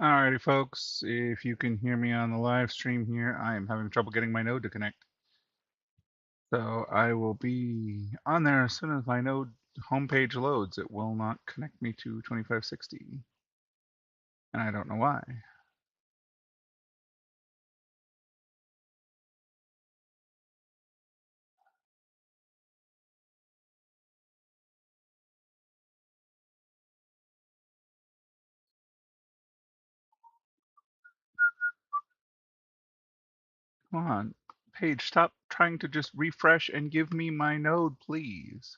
Alrighty, folks, if you can hear me on the live stream here, I am having trouble getting my node to connect. So I will be on there as soon as my node homepage loads. It will not connect me to 2560, and I don't know why. Come on, page, stop trying to just refresh and give me my node, please.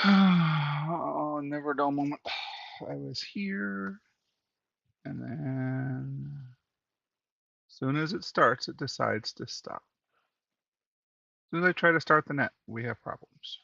Oh, never a dull moment. I was here, and then as soon as it starts, it decides to stop. As soon as I try to start the net, we have problems.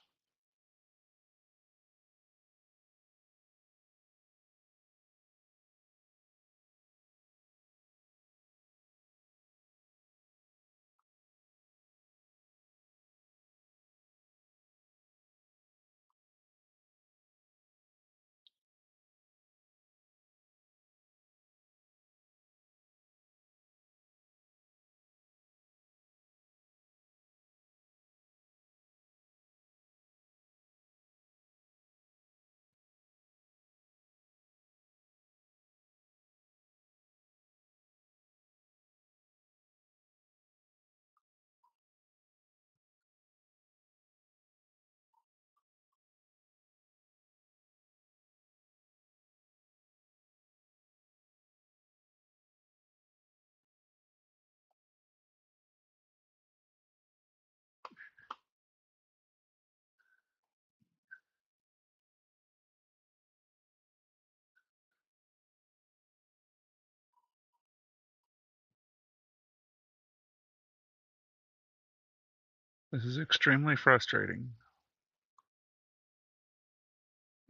This is extremely frustrating.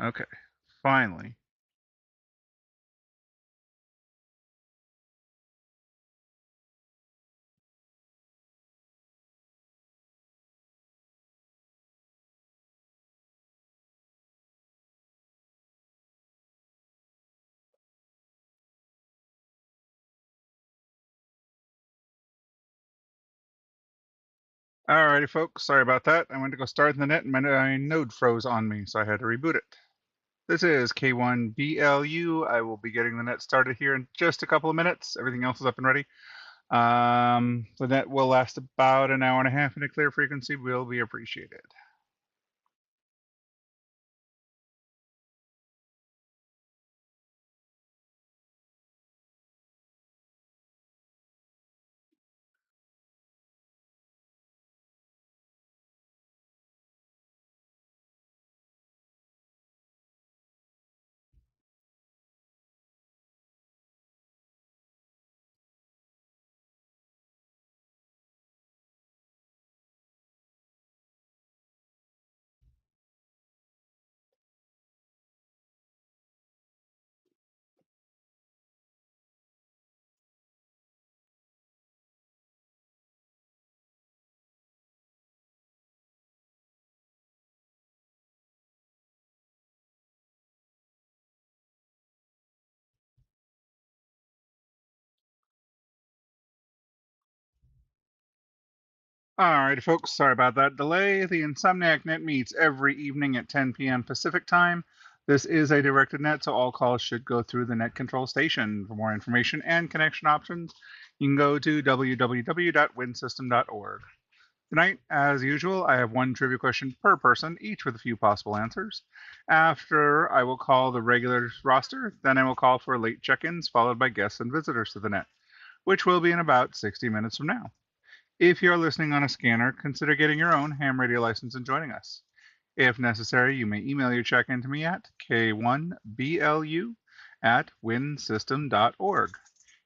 Okay, finally. Alrighty, folks, sorry about that. I went to go start the net and my node froze on me, so I had to reboot it. This is K1BLU. I will be getting the net started here in just a couple of minutes. Everything else is up and ready. The net will last about an hour and a half, and a clear frequency will be appreciated. Alrighty, folks, sorry about that delay. The Insomniac net meets every evening at 10 p.m. Pacific time. This is a directed net, so all calls should go through the net control station. For more information and connection options, you can go to www.windsystem.org. Tonight, as usual, I have one trivia question per person, each with a few possible answers. After, I will call the regular roster, then I will call for late check ins, followed by guests and visitors to the net, which will be in about 60 minutes from now. If you're listening on a scanner, consider getting your own ham radio license and joining us. If necessary, you may email your check-in to me at K1BLU at winsystem.org.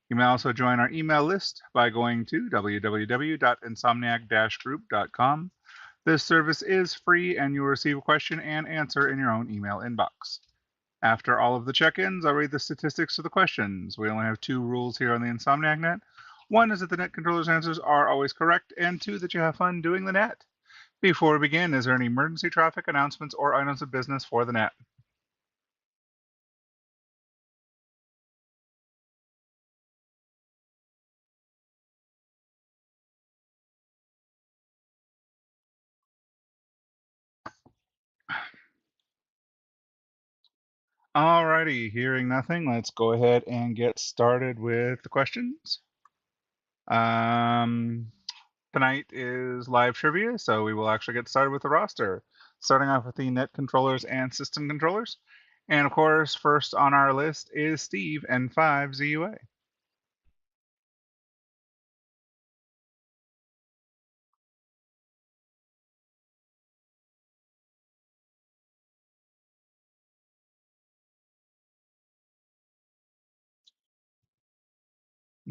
You may also join our email list by going to www.insomniac-group.com. This service is free and you will receive a question and answer in your own email inbox. After all of the check-ins, I'll read the statistics to the questions. We only have two rules here on the Insomniac Net. One is that the net controller's answers are always correct, and two, that you have fun doing the net. Before we begin, is there any emergency traffic announcements or items of business for the net? Alrighty, hearing nothing, let's go ahead and get started with the questions. Um, Tonight is live trivia, so we will actually get started with the roster. Starting off with the net controllers and system controllers. And of course, first on our list is Steve N5ZUA.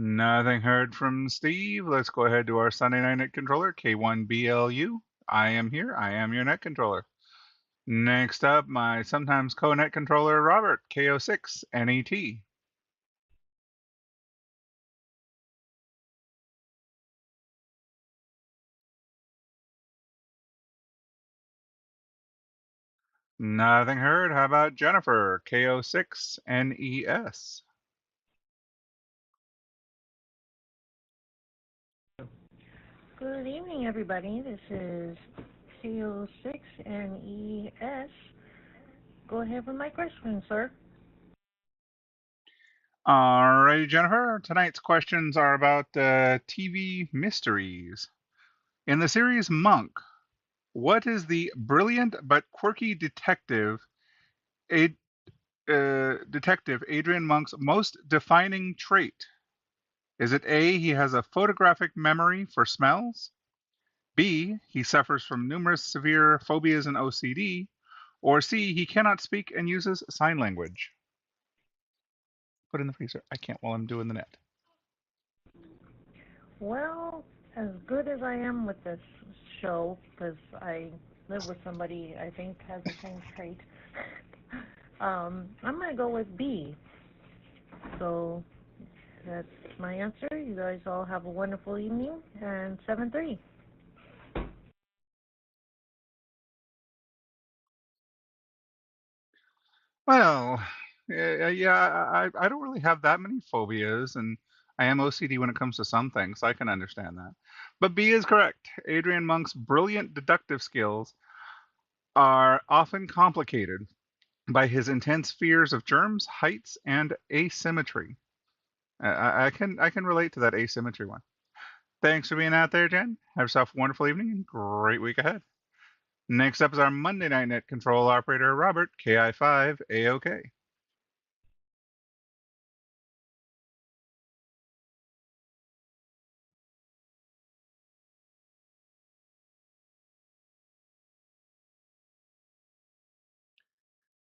Nothing heard from Steve. Let's go ahead to our Sunday night net controller, K1BLU. I am here. I am your net controller. Next up, my sometimes co-net controller, Robert, KO6NET. Nothing heard. How about Jennifer, KO6NES? Good evening, everybody. This is CO6 and ES. Go ahead with my question, sir. Alrighty, Jennifer. Tonight's questions are about TV mysteries. In the series Monk, what is the brilliant but quirky detective Adrian Monk's most defining trait? Is it A, he has a photographic memory for smells? B, he suffers from numerous severe phobias and OCD? Or C, he cannot speak and uses sign language? Put in the freezer. I can't while I'm doing the net. Well, as good as I am with this show, because I live with somebody I think has the same trait, I'm going to go with B. So that's my answer. You guys all have a wonderful evening, and 7-3. Well, yeah, I don't really have that many phobias, and I am OCD when it comes to some things. So I can understand that. But B is correct. Adrian Monk's brilliant deductive skills are often complicated by his intense fears of germs, heights, and asymmetry. I can relate to that asymmetry one. Thanks for being out there, Jen. Have yourself a wonderful evening and great week ahead. Next up is our Monday night net control operator, Robert, KI5AOK.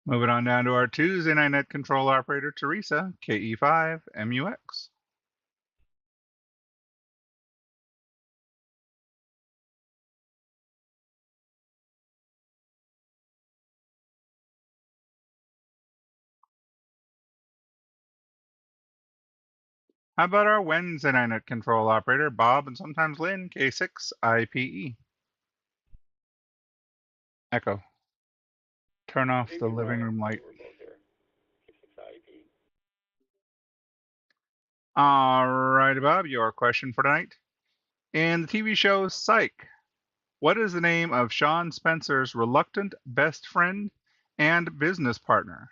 Moving on down to our Tuesday night net control operator, Teresa, KE5MUX. How about our Wednesday night net control operator, Bob, and sometimes Lynn, K6IPE? Echo. Turn off the living room light. All right, Bob, your question for tonight. In the TV show Psych, what is the name of Sean Spencer's reluctant best friend and business partner?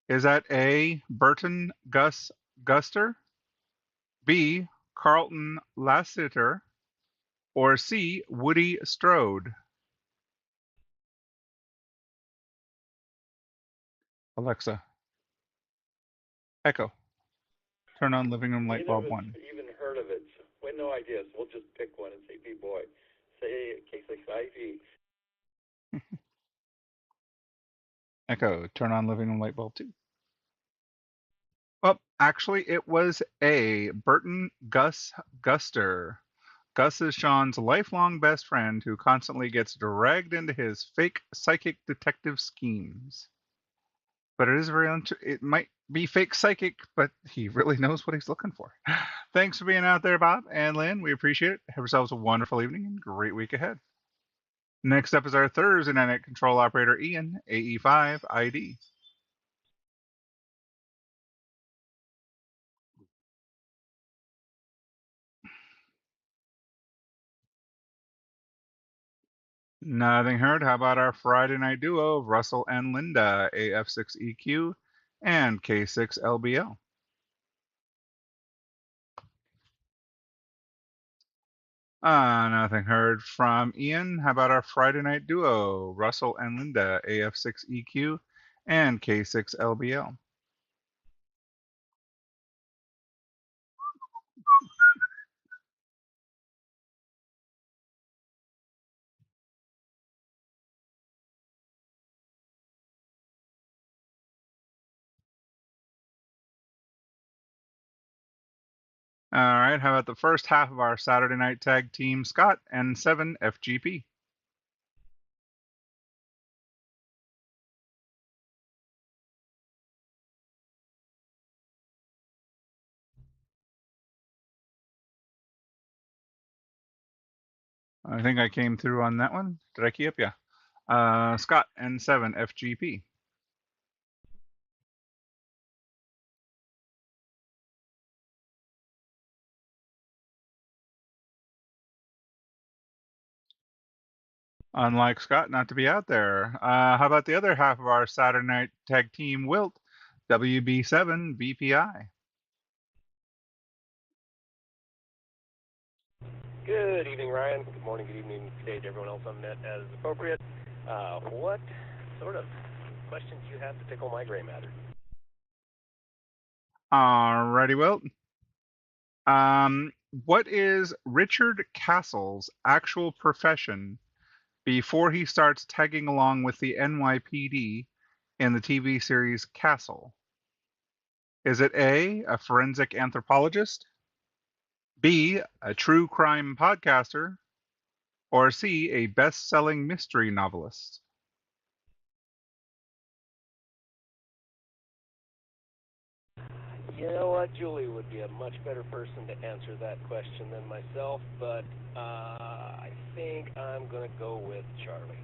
Is that A, Burton Gus Guster, B, Carlton Lassiter, or C, Woody Strode? Alexa, Echo. Turn on living room light bulb 1. Even heard of it. With no ideas, we'll just pick one and say B-boy. Say K6IV. Echo, turn on living room light bulb 2. Well, actually, it was A. Burton Gus Guster. Gus is Sean's lifelong best friend who constantly gets dragged into his fake psychic detective schemes. But it is it might be fake psychic, but he really knows what he's looking for. Thanks for being out there, Bob and Lynn. We appreciate it. Have yourselves a wonderful evening and great week ahead. Next up is our Thursday night control operator, Ian, AE5 ID. Nothing heard. How about our Friday night duo, Russell and Linda, AF6EQ and K6LBL? Nothing heard from Ian. How about our Friday night duo, Russell and Linda, AF6EQ and K6LBL? All right, how about the first half of our Saturday night tag team, Scott and 7FGP? I think I came through on that one. Did I key up? Yeah. Scott and 7FGP. Unlike Scott, not to be out there. How about the other half of our Saturday night tag team, Wilt, WB7 VPI? Good evening, Ryan. Good morning, good evening, good day to everyone else on the net as appropriate. What sort of questions do you have to tickle my gray matter? Alrighty, Wilt. What is Richard Castle's actual profession before he starts tagging along with the NYPD in the TV series Castle? Is it A, forensic anthropologist, B, a true crime podcaster, or C, a best selling mystery novelist? You know what? Julie would be a much better person to answer that question than myself, but I think I'm going to go with Charlie.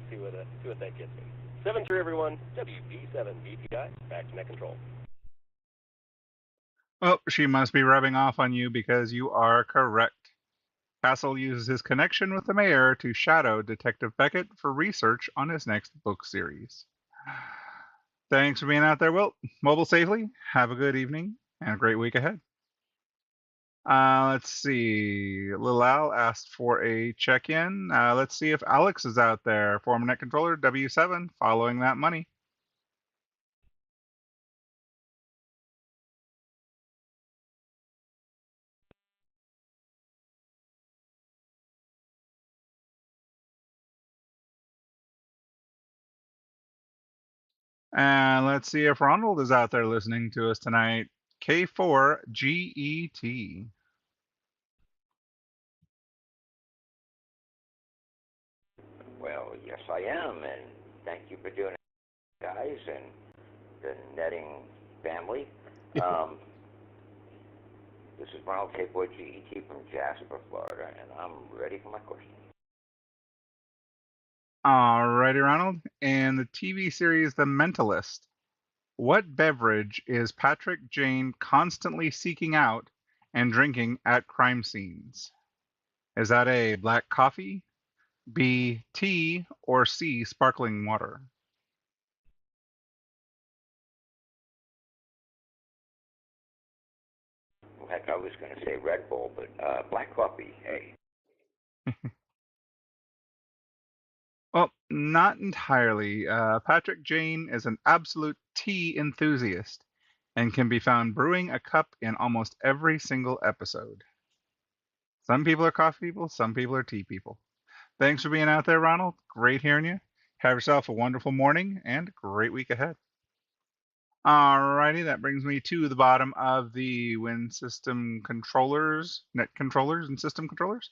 See what that gets me. 7-3, everyone. WB7 VPI. Back to net control. Well, she must be rubbing off on you because you are correct. Castle uses his connection with the mayor to shadow Detective Beckett for research on his next book series. Thanks for being out there, Wilt. Mobile safely. Have a good evening and a great week ahead. Let's see. Lil Al asked for a check-in. Let's see if Alex is out there. Former net controller W7, following that money. And let's see if Ronald is out there listening to us tonight. K4GET. Well, yes, I am, and thank you for doing it, guys, and the netting family. Um, this is Ronald K4 GET from Jasper, Florida, and I'm ready for my question. Alrighty, Ronald. In the TV series The Mentalist, what beverage is Patrick Jane constantly seeking out and drinking at crime scenes? Is that A, black coffee, B, tea, or C, sparkling water? Well, heck, I was going to say Red Bull, but black coffee, hey. Well, not entirely. Patrick Jane is an absolute tea enthusiast and can be found brewing a cup in almost every single episode. Some people are coffee people, some people are tea people. Thanks for being out there, Ronald. Great hearing you. Have yourself a wonderful morning and a great week ahead. Alrighty, that brings me to the bottom of the Win System controllers, net controllers, and system controllers.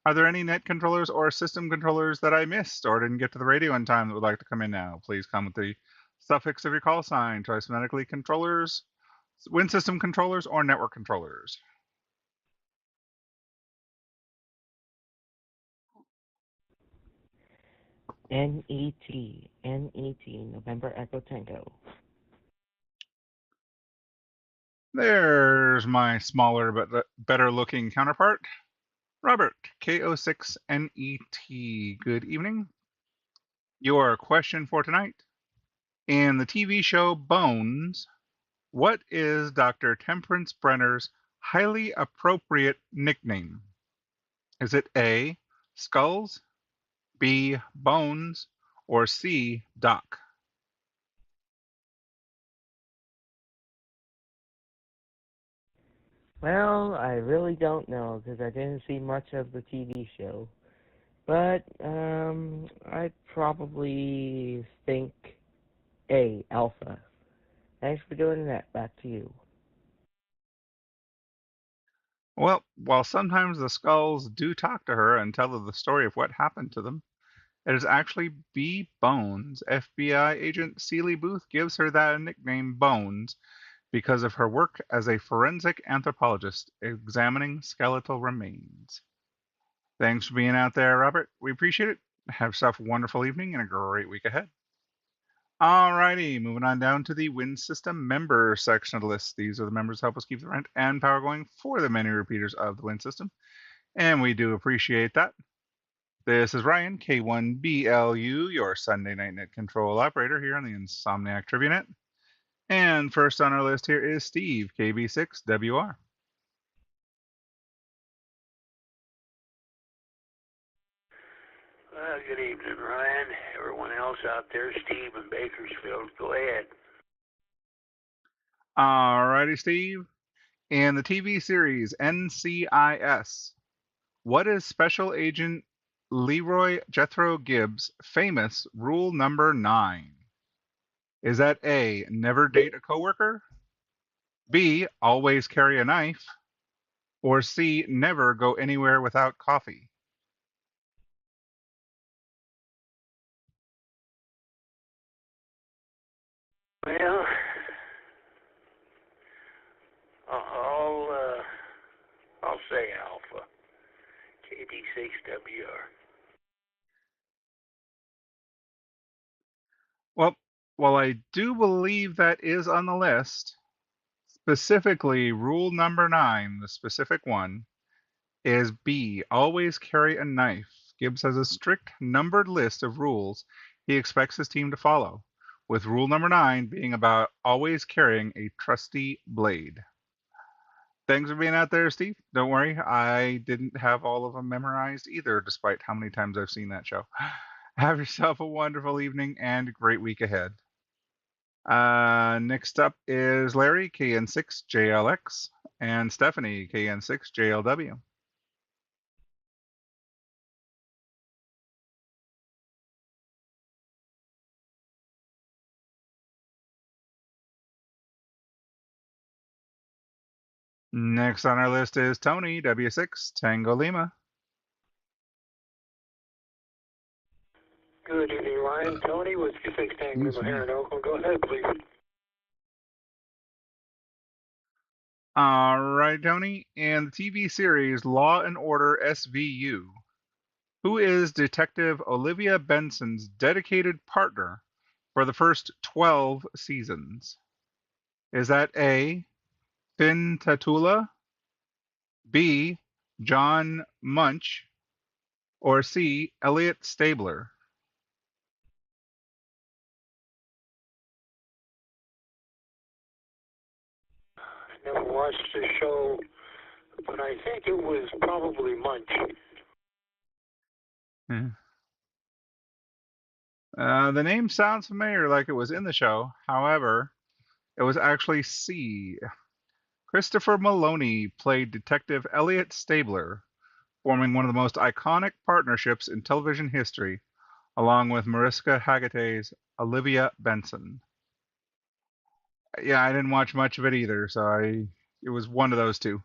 Are there any net controllers or system controllers that I missed or didn't get to the radio in time that would like to come in now? Please come with the suffix of your call sign. Twice phonetically controllers, Win System controllers, or network controllers. NET, November Echo Tango. There's my smaller but better looking counterpart, Robert, K06NET. Good evening. Your question for tonight. In the TV show Bones, what is Dr. Temperance Brenner's highly appropriate nickname? Is it A, Skulls, B, Bones, or C, Doc? Well, I really don't know because I didn't see much of the TV show. But I'd probably think A, Alpha. Thanks for doing that. Back to you. Well, while sometimes the Skulls do talk to her and tell her the story of what happened to them, it is actually B. Bones. FBI agent Celie Booth gives her that nickname Bones because of her work as a forensic anthropologist examining skeletal remains. Thanks for being out there, Robert. We appreciate it. Have yourself a wonderful evening and a great week ahead. Alrighty, moving on down to the Win System member section of the list. These are the members who help us keep the rent and power going for the many repeaters of the Win System, and we do appreciate that. This is Ryan, K1BLU, your Sunday night net control operator here on the Insomniac TriviaNet. And first on our list here is Steve, KB6WR. Well, good evening, Ryan. Everyone else out there, Steve in Bakersfield, go ahead. Alrighty, Steve. In the TV series NCIS, what is Special Agent Leroy Jethro Gibbs' famous rule number 9? Is that A, never date a coworker? B, always carry a knife? Or C, never go anywhere without coffee? Well, I'll say Alpha, KD6WR. Well, while I do believe that is on the list, specifically rule number 9, the specific one, is B, always carry a knife. Gibbs has a strict numbered list of rules he expects his team to follow, with rule number 9 being about always carrying a trusty blade. Thanks for being out there, Steve. Don't worry, I didn't have all of them memorized either, despite how many times I've seen that show. Have yourself a wonderful evening and a great week ahead. Next up is Larry, KN6JLX, and Stephanie, KN6JLW. Next on our list is Tony, W6, Tango Lima. Good evening, Ryan. Tony with 6 Tango Lima here in Oakland. Go ahead, please. All right, Tony. In the TV series Law and Order SVU, who is Detective Olivia Benson's dedicated partner for the first 12 seasons? Is that A, Finn Tatula, B, John Munch, or C, Elliot Stabler? Never watched the show, but I think it was probably Munch. The name sounds familiar, like it was in the show. However, it was actually C. Christopher Maloney played Detective Elliot Stabler, forming one of the most iconic partnerships in television history, along with Mariska Hargitay's Olivia Benson. Yeah, I didn't watch much of it either, so it was one of those two.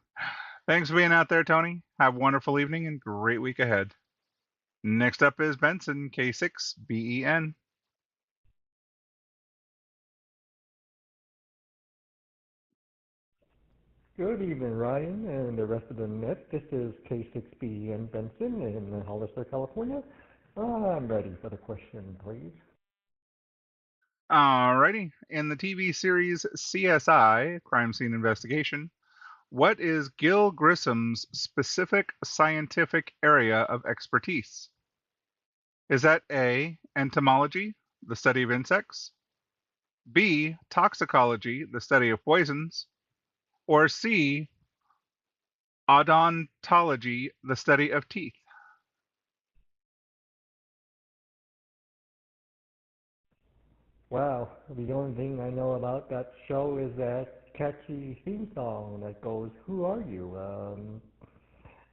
Thanks for being out there, Tony. Have a wonderful evening and great week ahead. Next up is Benson, K6BEN. Good evening, Ryan, and the rest of the net. This is K6BEN Benson in Hollister, California. I'm ready for the question, please. Alrighty. In the TV series CSI, Crime Scene Investigation, what is Gil Grissom's specific scientific area of expertise? Is that A, entomology, the study of insects, B, toxicology, the study of poisons, or C, odontology, the study of teeth? Wow, the only thing I know about that show is that catchy theme song that goes, "Who are you?"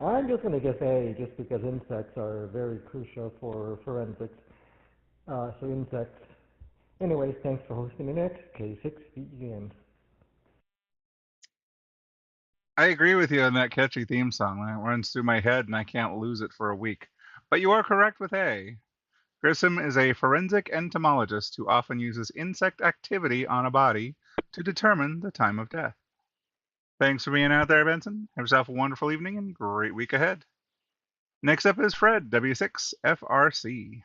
I'm just going to guess A, just because insects are very crucial for forensics. So insects. Anyways, thanks for hosting the net. K6BEN. I agree with you on that catchy theme song. It runs through my head and I can't lose it for a week. But you are correct with A. Grissom is a forensic entomologist who often uses insect activity on a body to determine the time of death. Thanks for being out there, Benson. Have yourself a wonderful evening and great week ahead. Next up is Fred, W6FRC.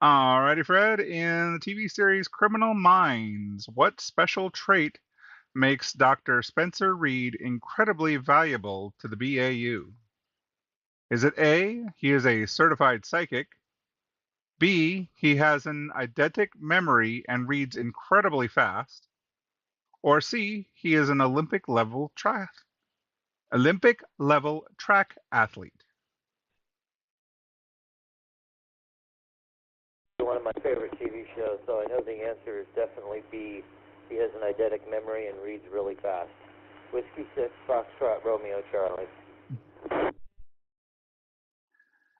Alrighty, Fred. In the TV series Criminal Minds, what special trait makes Dr. Spencer Reed incredibly valuable to the BAU? Is it A, he is a certified psychic, B, he has an eidetic memory and reads incredibly fast, or C, he is an Olympic level track athlete? One of my favorite TV shows, so I know the answer is definitely B. He has an eidetic memory and reads really fast. Whiskey 6, Foxtrot, Romeo, Charlie.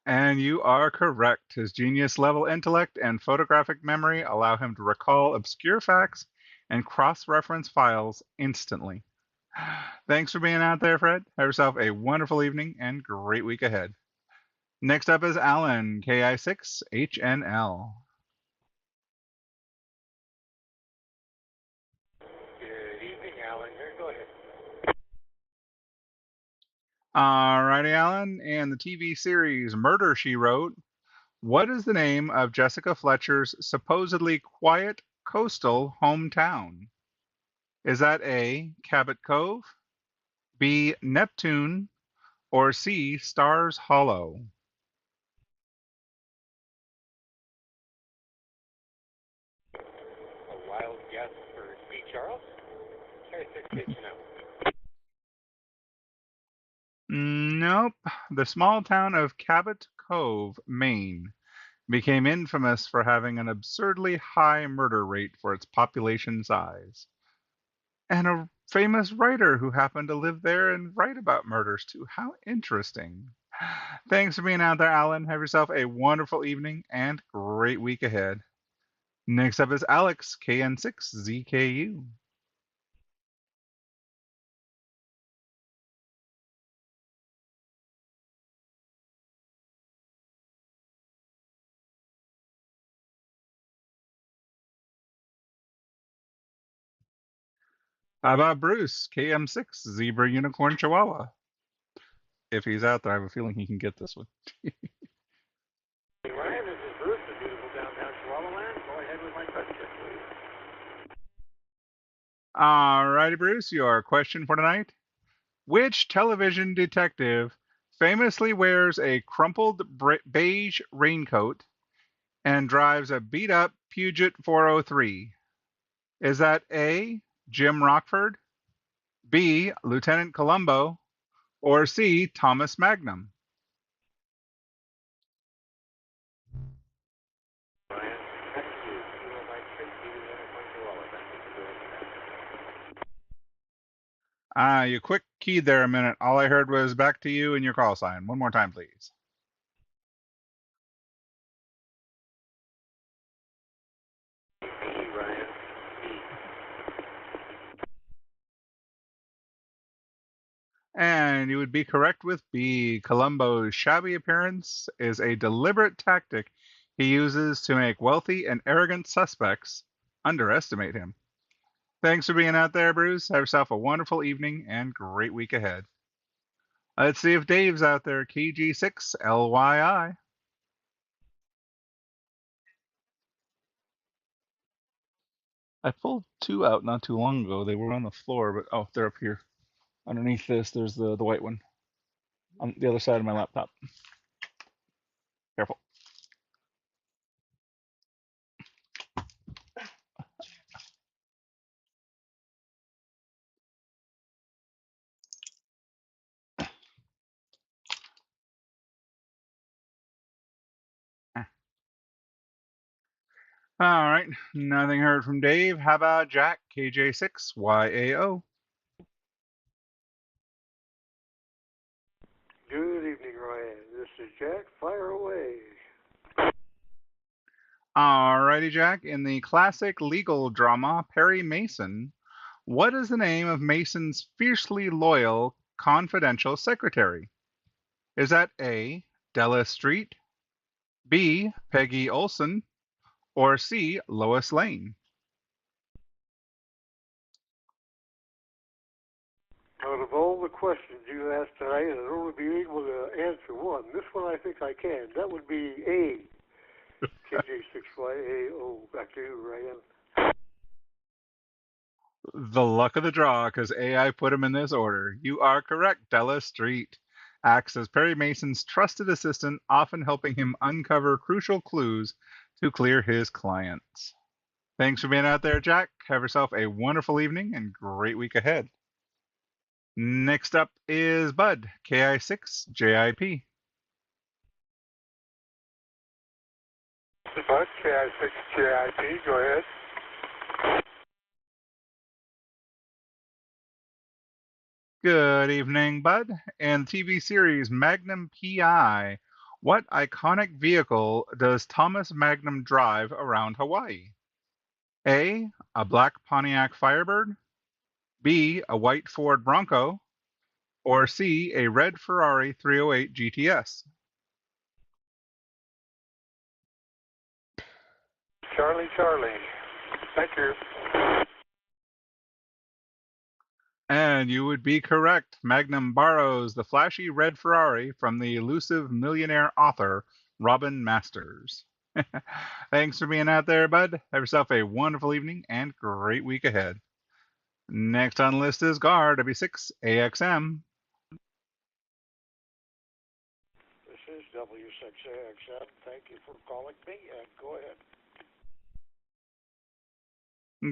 And you are correct. His genius level intellect and photographic memory allow him to recall obscure facts and cross-reference files instantly. Thanks for being out there, Fred. Have yourself a wonderful evening and great week ahead. Next up is Alan, KI6HNL. Good evening, Alan. Here, go ahead. Alrighty, Alan. In the TV series Murder, She Wrote, what is the name of Jessica Fletcher's supposedly quiet coastal hometown? Is that A, Cabot Cove, B, Neptune, or C, Stars Hollow? A wild guess for C. Charles. K6H now. Nope. The small town of Cabot Cove, Maine, became infamous for having an absurdly high murder rate for its population size. And a famous writer who happened to live there and write about murders too. How interesting. Thanks for being out there, Alan. Have yourself a wonderful evening and great week ahead. Next up is Alex, KN6ZKU. How about Bruce, KM6, Zebra Unicorn Chihuahua? If he's out there, I have a feeling he can get this one. Ryan, this is Bruce in beautiful downtown Chihuahua Land. Go ahead with my question, please. Alrighty, Bruce, your question for tonight. Which television detective famously wears a crumpled beige raincoat and drives a beat-up Puget 403? Is that A, Jim Rockford, B, Lieutenant Columbo, or C, Thomas Magnum? Ryan, thank you. You are my treat. You quick keyed there a minute. All I heard was back to you and your call sign. One more time, please. B, Ryan. And you would be correct with B. Columbo's shabby appearance is a deliberate tactic he uses to make wealthy and arrogant suspects underestimate him. Thanks for being out there, Bruce. Have yourself a wonderful evening and great week ahead. Let's see if Dave's out there. KG6LYI. I pulled two out not too long ago. They were on the floor, but oh, they're up here. Underneath this, there's the white one on the other side of my laptop. Careful. All right, nothing heard from Dave. How about Jack, KJ6YAO? Good evening, Ryan. This is Jack. Fire away. All righty, Jack. In the classic legal drama Perry Mason, what is the name of Mason's fiercely loyal confidential secretary? Is that A, Della Street, B, Peggy Olson, or C, Lois Lane? Out of all the questions you asked tonight, I'd only be able to answer one. This one I think I can. That would be A. KJ6YAO. Back to you, Ryan. The luck of the draw, because AI put him in this order. You are correct. Della Street acts as Perry Mason's trusted assistant, often helping him uncover crucial clues to clear his clients. Thanks for being out there, Jack. Have yourself a wonderful evening and great week ahead. Next up is Bud, KI6JIP. Bud, KI6JIP, go ahead. Good evening, Bud. In TV series Magnum PI, what iconic vehicle does Thomas Magnum drive around Hawaii? A black Pontiac Firebird, B, a white Ford Bronco, or C, a red Ferrari 308 GTS? Charlie. Thank you. And you would be correct. Magnum borrows the flashy red Ferrari from the elusive millionaire author Robin Masters. Thanks for being out there, Bud. Have yourself a wonderful evening and great week ahead. Next on the list is Gar, W6AXM. This is W6AXM. Thank you for calling me, and go ahead.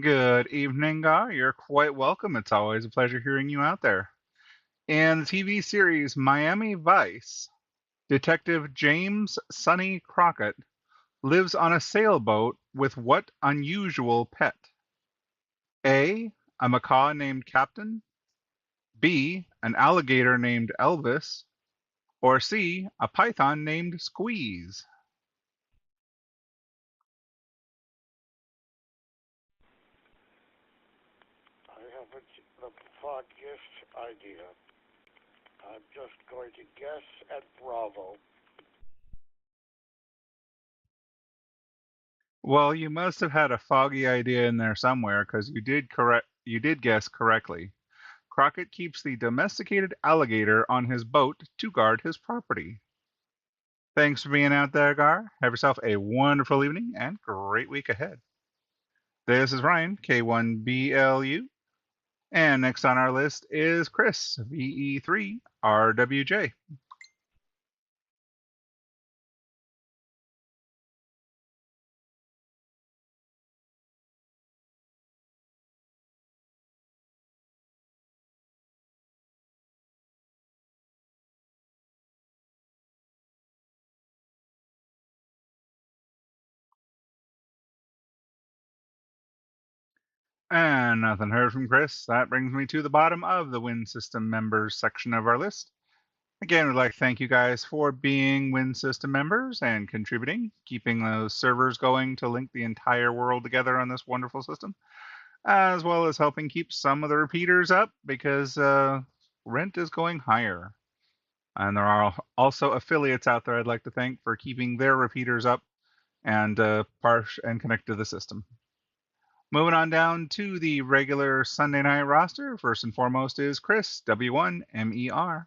Good evening, Gar. You're quite welcome. It's always a pleasure hearing you out there. In the TV series Miami Vice, Detective James Sonny Crockett lives on a sailboat with what unusual pet? A macaw named Captain, B, an alligator named Elvis, or C, a python named Squeeze? I haven't the foggiest idea. I'm just going to guess at Bravo. Well, you must have had a foggy idea in there somewhere because you did guess correctly. Crockett keeps the domesticated alligator on his boat to guard his property. Thanks for being out there, Gar. Have yourself a wonderful evening and great week ahead. This is Ryan, K1BLU. And next on our list is Chris, VE3RWJ. And nothing heard from Chris. That brings me to the bottom of the Win System members section of our list. Again, we'd like to thank you guys for being Win System members and contributing, keeping those servers going to link the entire world together on this wonderful system, as well as helping keep some of the repeaters up because rent is going higher. And there are also affiliates out there I'd like to thank for keeping their repeaters up and connected to the system. Moving on down to the regular Sunday night roster, first and foremost is Chris, W1MER.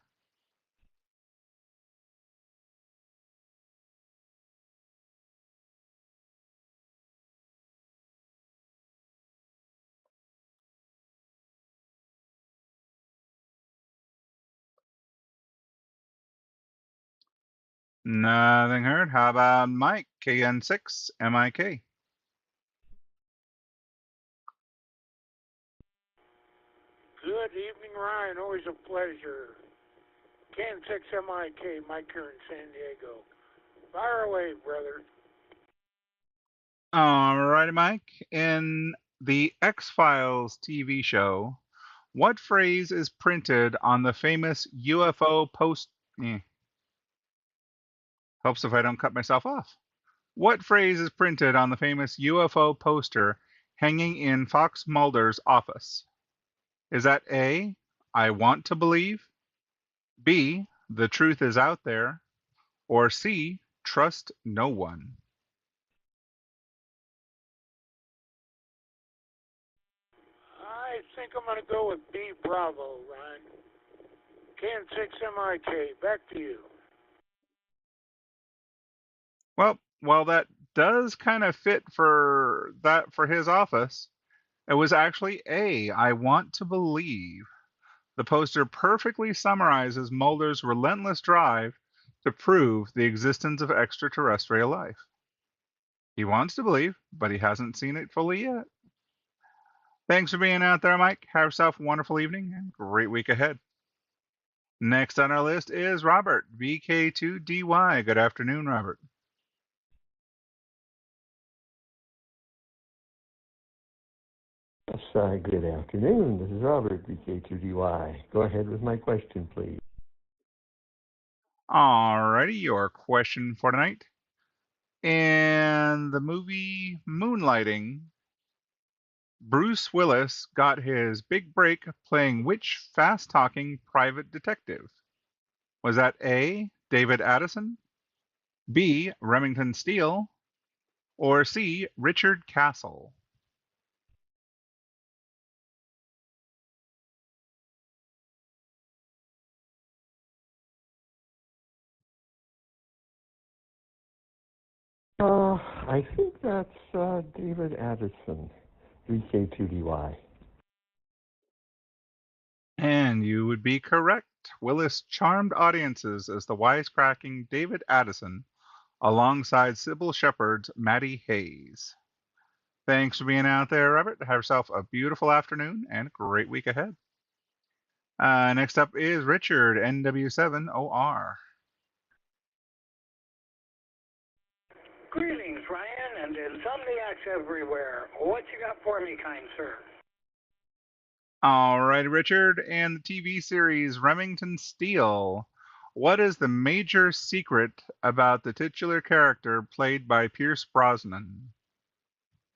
Nothing heard. How about Mike, KN6MIK? Good evening, Ryan. Always a pleasure. K1BLU, Mike here in San Diego. Fire away, brother. Alrighty, Mike. In the X-Files TV show, what phrase is printed on the famous UFO post? Helps if I don't cut myself off. What phrase is printed on the famous UFO poster hanging in Fox Mulder's office? Is that A, I want to believe, B, the truth is out there, or C, trust no one? I think I'm going to go with B, Bravo, Ryan. K1BLU, back to you. Well, that does kind of fit for his office. It was actually A, I want to believe. The poster perfectly summarizes Mulder's relentless drive to prove the existence of extraterrestrial life. He wants to believe, but he hasn't seen it fully yet. Thanks for being out there, Mike. Have yourself a wonderful evening and great week ahead. Next on our list is Robert, VK2DY. Good afternoon, Robert. Yes, good afternoon. This is Robert, VK2DY. Go ahead with my question, please. Alrighty, your question for tonight. In the movie Moonlighting, Bruce Willis got his big break playing which fast-talking private detective? Was that A, David Addison, B, Remington Steele, or C, Richard Castle? I think that's David Addison, VK2DY. And you would be correct. Willis charmed audiences as the wisecracking David Addison alongside Sybil Shepherd's Maddie Hayes. Thanks for being out there, Robert. Have yourself a beautiful afternoon and a great week ahead. Next up is Richard, NW7OR. Greetings, Ryan, and Insomniacs everywhere. What you got for me, kind sir? All right, Richard, and the TV series Remington Steele. What is the major secret about the titular character played by Pierce Brosnan?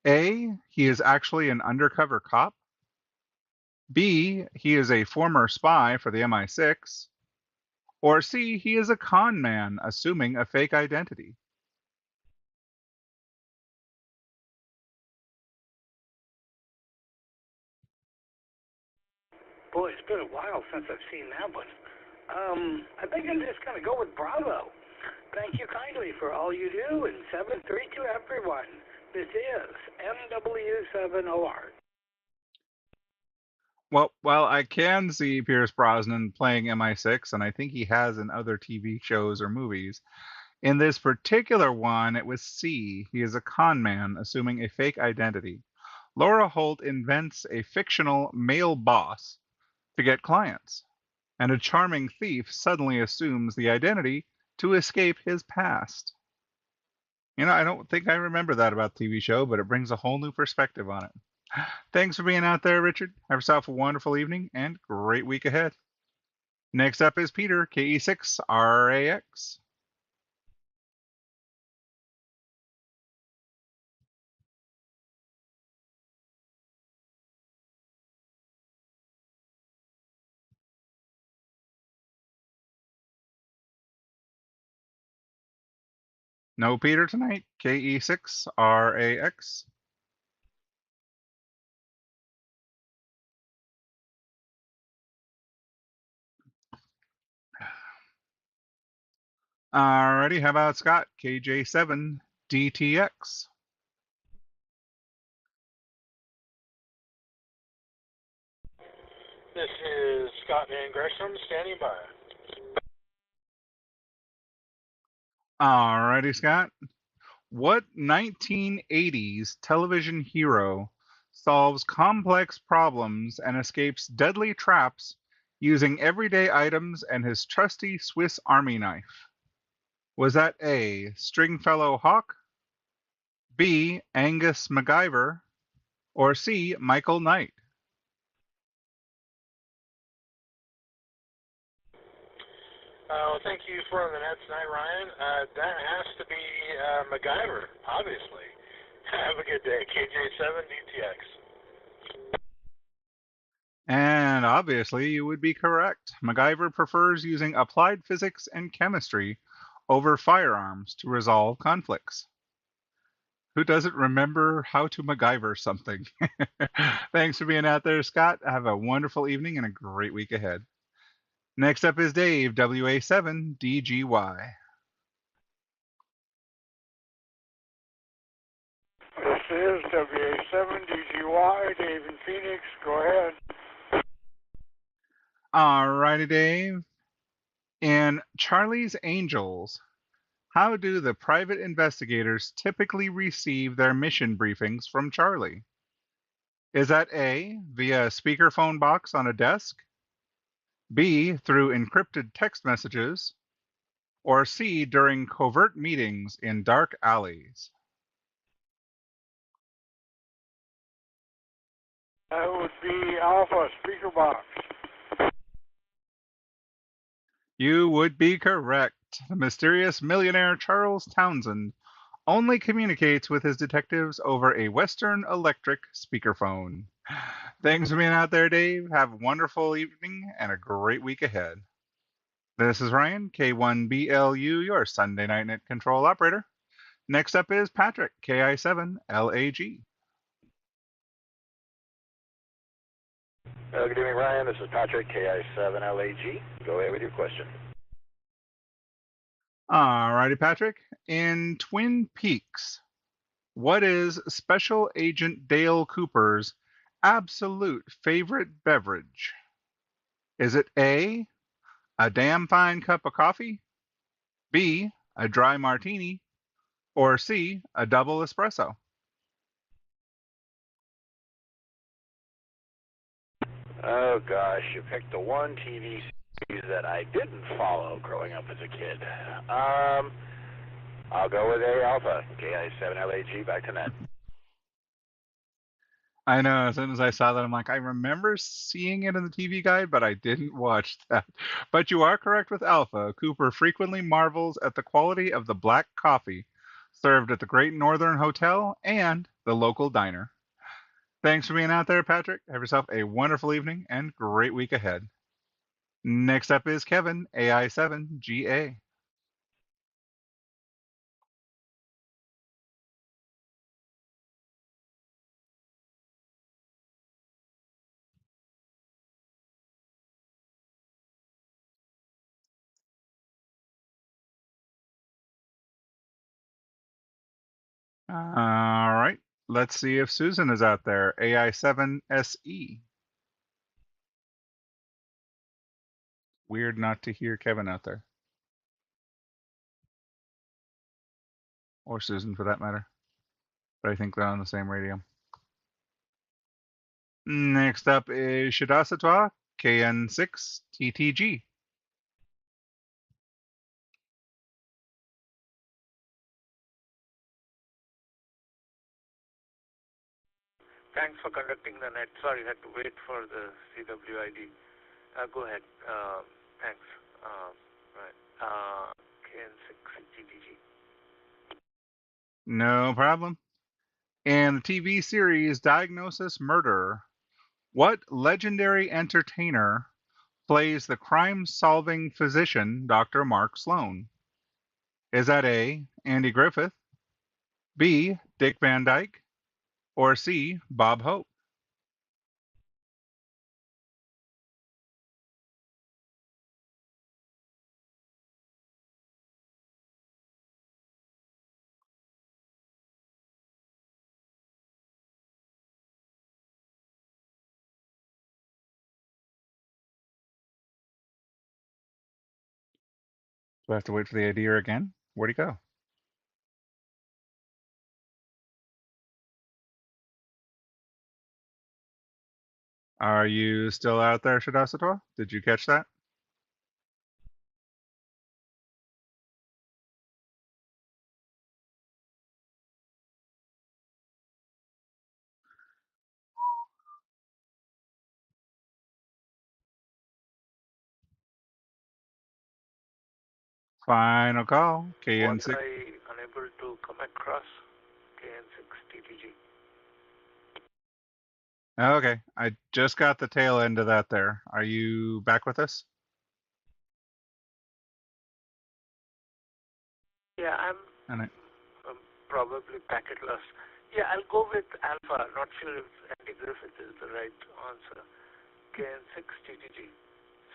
A, he is actually an undercover cop. B, he is a former spy for the MI6. Or C, he is a con man assuming a fake identity. Boy, it's been a while since I've seen that one. I think I'm just going to go with Bravo. Thank you kindly for all you do, and 7-3 to everyone. This is MW7OR. Well, I can see Pierce Brosnan playing MI6, and I think he has in other TV shows or movies. In this particular one, it was C. He is a con man assuming a fake identity. Laura Holt invents a fictional male boss to get clients, and a charming thief suddenly assumes the identity to escape his past. I don't think I remember that about the TV show, but it brings a whole new perspective on it. Thanks for being out there, Richard. Have yourself a wonderful evening and great week ahead. Next up is Peter, KE6RAX. No Peter tonight, KE6RAX. Alrighty, how about Scott, KJ7DTX? This is Scott Van Gresham standing by. Alrighty, Scott. What 1980s television hero solves complex problems and escapes deadly traps using everyday items and his trusty Swiss Army knife? Was that A, Stringfellow Hawk, B, Angus MacGyver, or C, Michael Knight? Thank you for the net tonight, Ryan. That has to be MacGyver, obviously. Have a good day. KJ7DTX. And obviously, you would be correct. MacGyver prefers using applied physics and chemistry over firearms to resolve conflicts. Who doesn't remember how to MacGyver something? Thanks for being out there, Scott. Have a wonderful evening and a great week ahead. Next up is Dave, WA7DGY. This is WA7DGY, Dave in Phoenix. Go ahead. Alrighty, Dave. In Charlie's Angels, how do the private investigators typically receive their mission briefings from Charlie? Is that A, via a speakerphone box on a desk, B, through encrypted text messages, or C, during covert meetings in dark alleys? That would be Alpha Speaker Box. You would be correct. The mysterious millionaire Charles Townsend only communicates with his detectives over a Western Electric speakerphone. Thanks for being out there, Dave. Have a wonderful evening and a great week ahead. This is Ryan, K1BLU, your Sunday Night Net Control Operator. Next up is Patrick, KI7LAG. Good evening, Ryan. This is Patrick, KI7LAG. Go ahead with your question. Alrighty, Patrick. In Twin Peaks, what is Special Agent Dale Cooper's absolute favorite beverage? Is it A, a damn fine cup of coffee, B, a dry martini, or C, a double espresso? Oh, gosh. You picked the one TV series that I didn't follow growing up as a kid. I'll go with A Alpha, KI7LAG, back to net. I know, as soon as I saw that, I'm like, I remember seeing it in the TV guide, but I didn't watch that. But you are correct with Alpha. Cooper frequently marvels at the quality of the black coffee served at the Great Northern Hotel and the local diner. Thanks for being out there, Patrick. Have yourself a wonderful evening and great week ahead. Next up is Kevin, AI7GA. All right. Let's see if Susan is out there. AI7SE. Weird not to hear Kevin out there. Or Susan for that matter. But I think they're on the same radio. Next up is Shadasatwa, KN6TTG. Thanks for conducting the net. Sorry, had to wait for the CWID. Go ahead. Thanks. Right. KN6GDG. No problem. In the TV series Diagnosis Murder, what legendary entertainer plays the crime-solving physician Dr. Mark Sloan? Is that A, Andy Griffith, B, Dick Van Dyke, or C, Bob Hope? Do I have to wait for the idea again? Where'd he go? Are you still out there, Shadasatwa? Did you catch that? Final call. Was KN6. I unable to come across KN6TTG? Okay, I just got the tail end of that there. Are you back with us? Yeah, I'm And probably packet lost. Yeah, I'll go with Alpha. Not sure if Andy Griffith is the right answer. KN6TTG.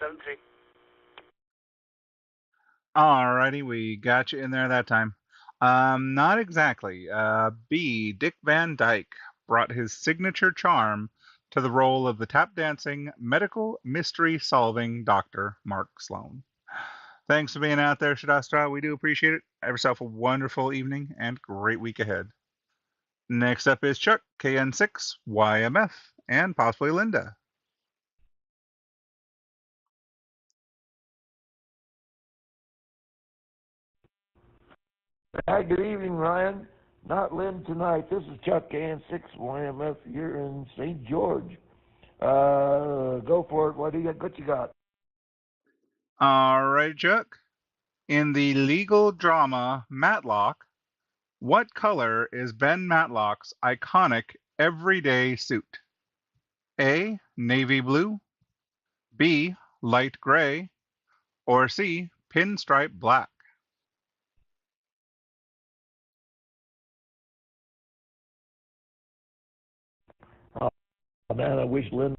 73. Alrighty, we got you in there that time. Not exactly. B, Dick Van Dyke brought his signature charm to the role of the tap dancing, medical mystery solving Dr. Mark Sloan. Thanks for being out there, Shadastra. We do appreciate it. Have yourself a wonderful evening and great week ahead. Next up is Chuck, KN6, YMF, and possibly Linda. Hi, good evening, Ryan. Not Lynn tonight. This is Chuck KN6 YMF here in St. George. Go for it. What you got? All right, Chuck. In the legal drama Matlock, what color is Ben Matlock's iconic everyday suit? A, navy blue, B, light gray, or C, pinstripe black? Oh, man, I wish Lynn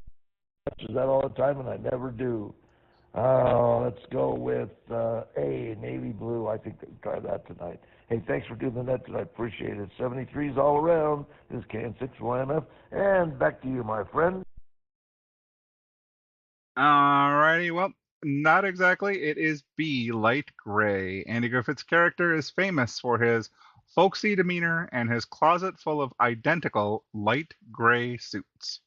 answers that all the time, and I never do. Let's go with A, navy blue. I think they can try that tonight. Hey, thanks for doing the net tonight. Appreciate it. 73s all around. This is KN6 YMF. And back to you, my friend. Alrighty, well, not exactly. It is B, light gray. Andy Griffith's character is famous for his folksy demeanor and his closet full of identical light gray suits.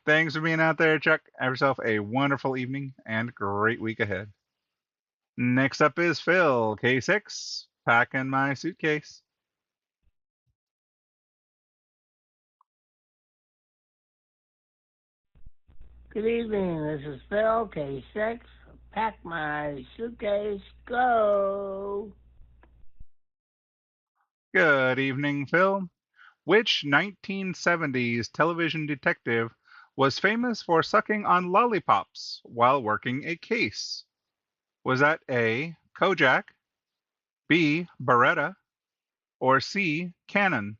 Thanks for being out there, Chuck. Have yourself a wonderful evening and great week ahead. Next up is Phil, K6, packing my suitcase. Good evening, this is Phil, K6. Pack my suitcase, go! Good evening, Phil. Which 1970s television detective was famous for sucking on lollipops while working a case? Was that A, Kojak, B, Beretta, or C, Cannon?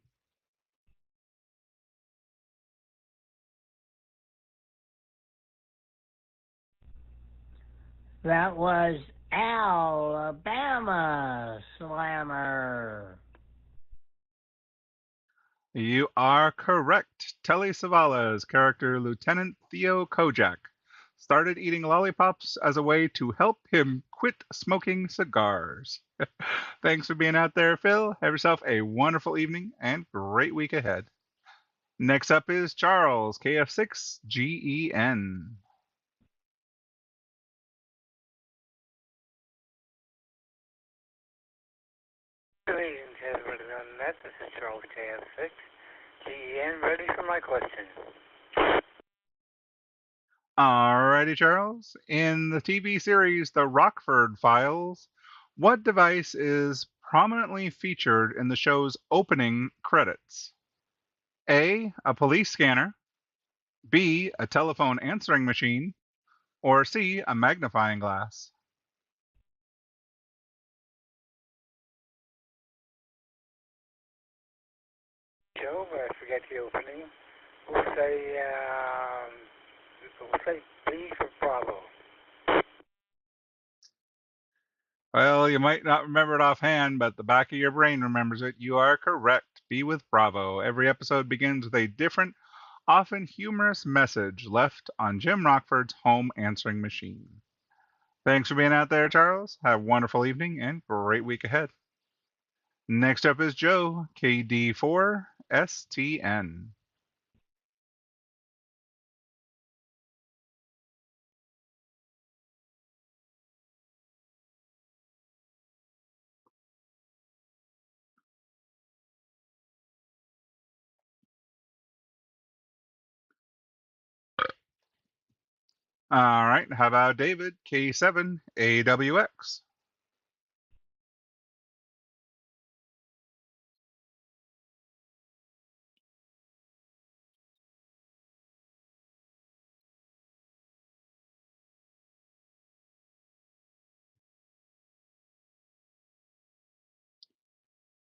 That was Alabama Slammer. You are correct. Telly Savalas' character Lieutenant Theo Kojak started eating lollipops as a way to help him quit smoking cigars. Thanks for being out there, Phil. Have yourself a wonderful evening and great week ahead. Next up is Charles, KF6GEN. Ladies and gentlemen, on that, this is Charles KF6. And ready for my question. Alrighty, Charles. In the TV series The Rockford Files, what device is prominently featured in the show's opening credits? A police scanner, B, a telephone answering machine, or C, a magnifying glass? Joe, I forget the opening. We'll say B for Bravo. Well, you might not remember it offhand, but the back of your brain remembers it. You are correct. Be with Bravo. Every episode begins with a different, often humorous message left on Jim Rockford's home answering machine. Thanks for being out there, Charles. Have a wonderful evening and great week ahead. Next up is Joe, KD4STN. All right, how about David, K7AWX?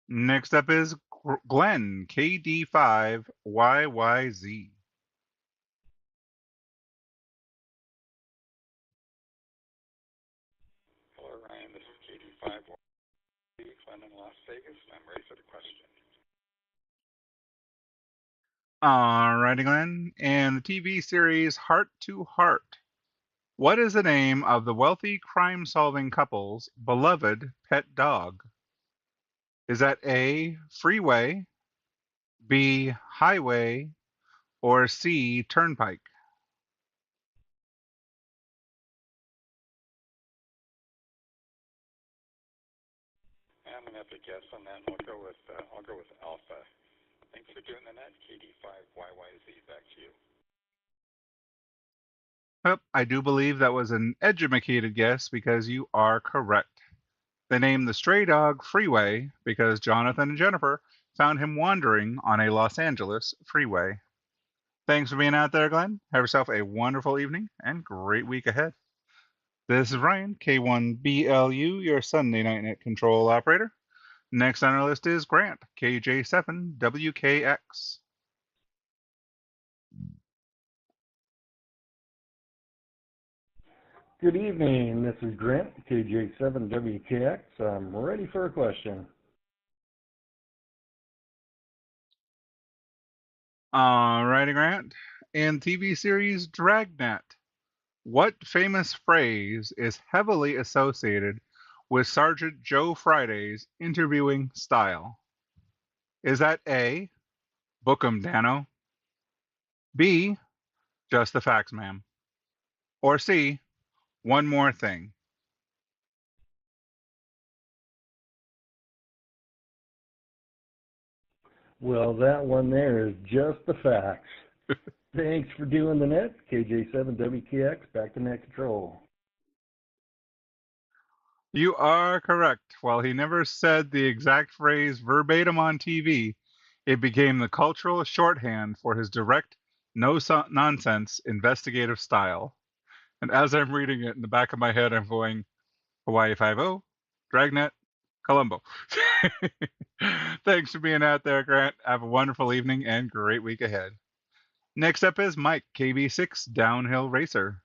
Next up is Glenn, KD5YYZ. Hello, Ryan. This is KD5 Glenn in Las Vegas, and I'm ready for the question. Alrighty, Glenn. In the TV series Heart to Heart, what is the name of the wealthy crime-solving couple's beloved pet dog? Is that A, Freeway, B, Highway, or C, Turnpike? I'm gonna have to guess on that, and I'll go with Alpha. Thanks for doing the net, KD5YYZ. Back to you. Yep, I do believe that was an educated guess because you are correct. They named the stray dog Freeway because Jonathan and Jennifer found him wandering on a Los Angeles freeway. Thanks for being out there, Glenn. Have yourself a wonderful evening and great week ahead. This is Ryan, K1BLU, your Sunday night net control operator. Next on our list is Grant, KJ7WKX. Good evening. This is Grant, KJ7WKX. I'm ready for a question. Alrighty, Grant. In TV series Dragnet, what famous phrase is heavily associated with Sergeant Joe Friday's interviewing style? Is that A, book 'em, Dano, B, just the facts, ma'am, or C, one more thing? Well, that one there is just the facts. Thanks for doing the net, KJ7WKX. Back to net control. You are correct. While he never said the exact phrase verbatim on TV, it became the cultural shorthand for his direct, no-nonsense investigative style. And as I'm reading it in the back of my head, I'm going, Hawaii 5-0, Dragnet, Colombo. Thanks for being out there, Grant. Have a wonderful evening and great week ahead. Next up is Mike, KB6 Downhill Racer.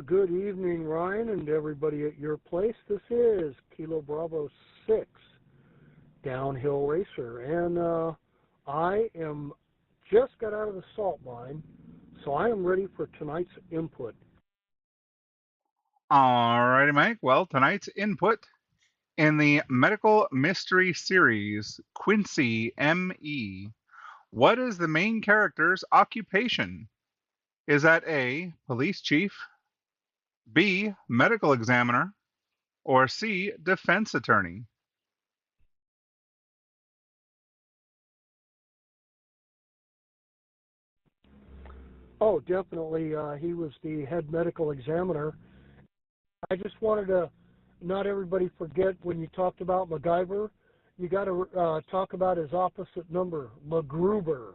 Good evening, Ryan, and everybody at your place. This is Kilo Bravo 6, Downhill Racer, and I am just got out of the salt mine, so I am ready for tonight's input. Alrighty, Mike. Well, tonight's input in the medical mystery series Quincy M.E. What is the main character's occupation? Is that A, police chief, B, medical examiner, or C, defense attorney? Oh, definitely. He was the head medical examiner. I just wanted to not everybody forget when you talked about MacGyver, you got to talk about his opposite number, MacGruber.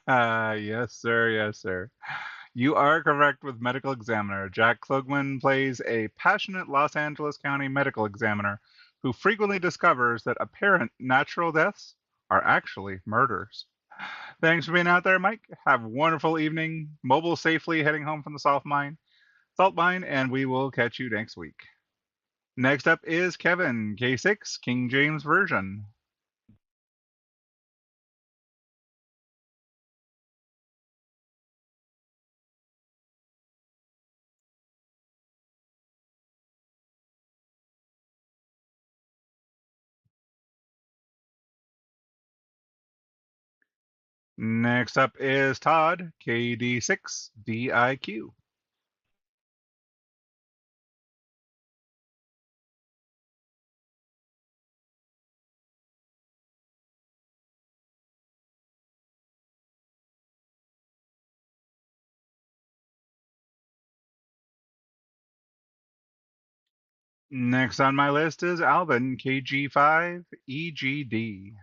Yes, sir. Yes, sir. You are correct with medical examiner. Jack Klugman plays a passionate Los Angeles County medical examiner who frequently discovers that apparent natural deaths are actually murders. Thanks for being out there, Mike. Have a wonderful evening. Mobile safely heading home from the salt mine, and we will catch you next week. Next up is Kevin, K6, King James Version. Next up is Todd, KD6DIQ. Next on my list is Alvin, KG5EGD.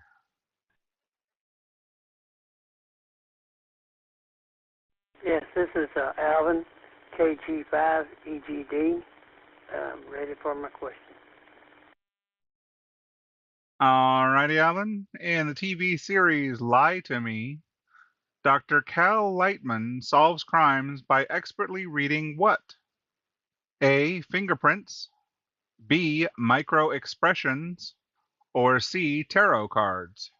Yes, this is Alvin, KG5EGD. Ready for my question. Alrighty, Alvin. In the TV series Lie to Me, Dr. Cal Lightman solves crimes by expertly reading what? A. Fingerprints, B. Micro expressions, or C. Tarot cards?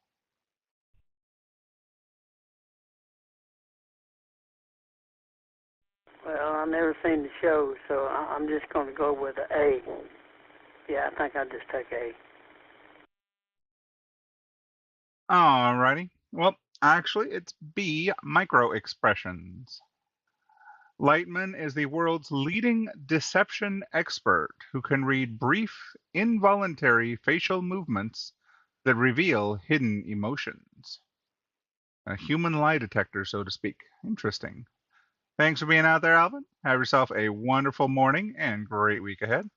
Well, I've never seen the show, so I'm just going to go with A. Yeah, I think I'll just take A. Alrighty. Well, actually, it's B. Micro expressions. Lightman is the world's leading deception expert who can read brief, involuntary facial movements that reveal hidden emotions. A human lie detector, so to speak. Interesting. Thanks for being out there, Alvin. Have yourself a wonderful morning and great week ahead.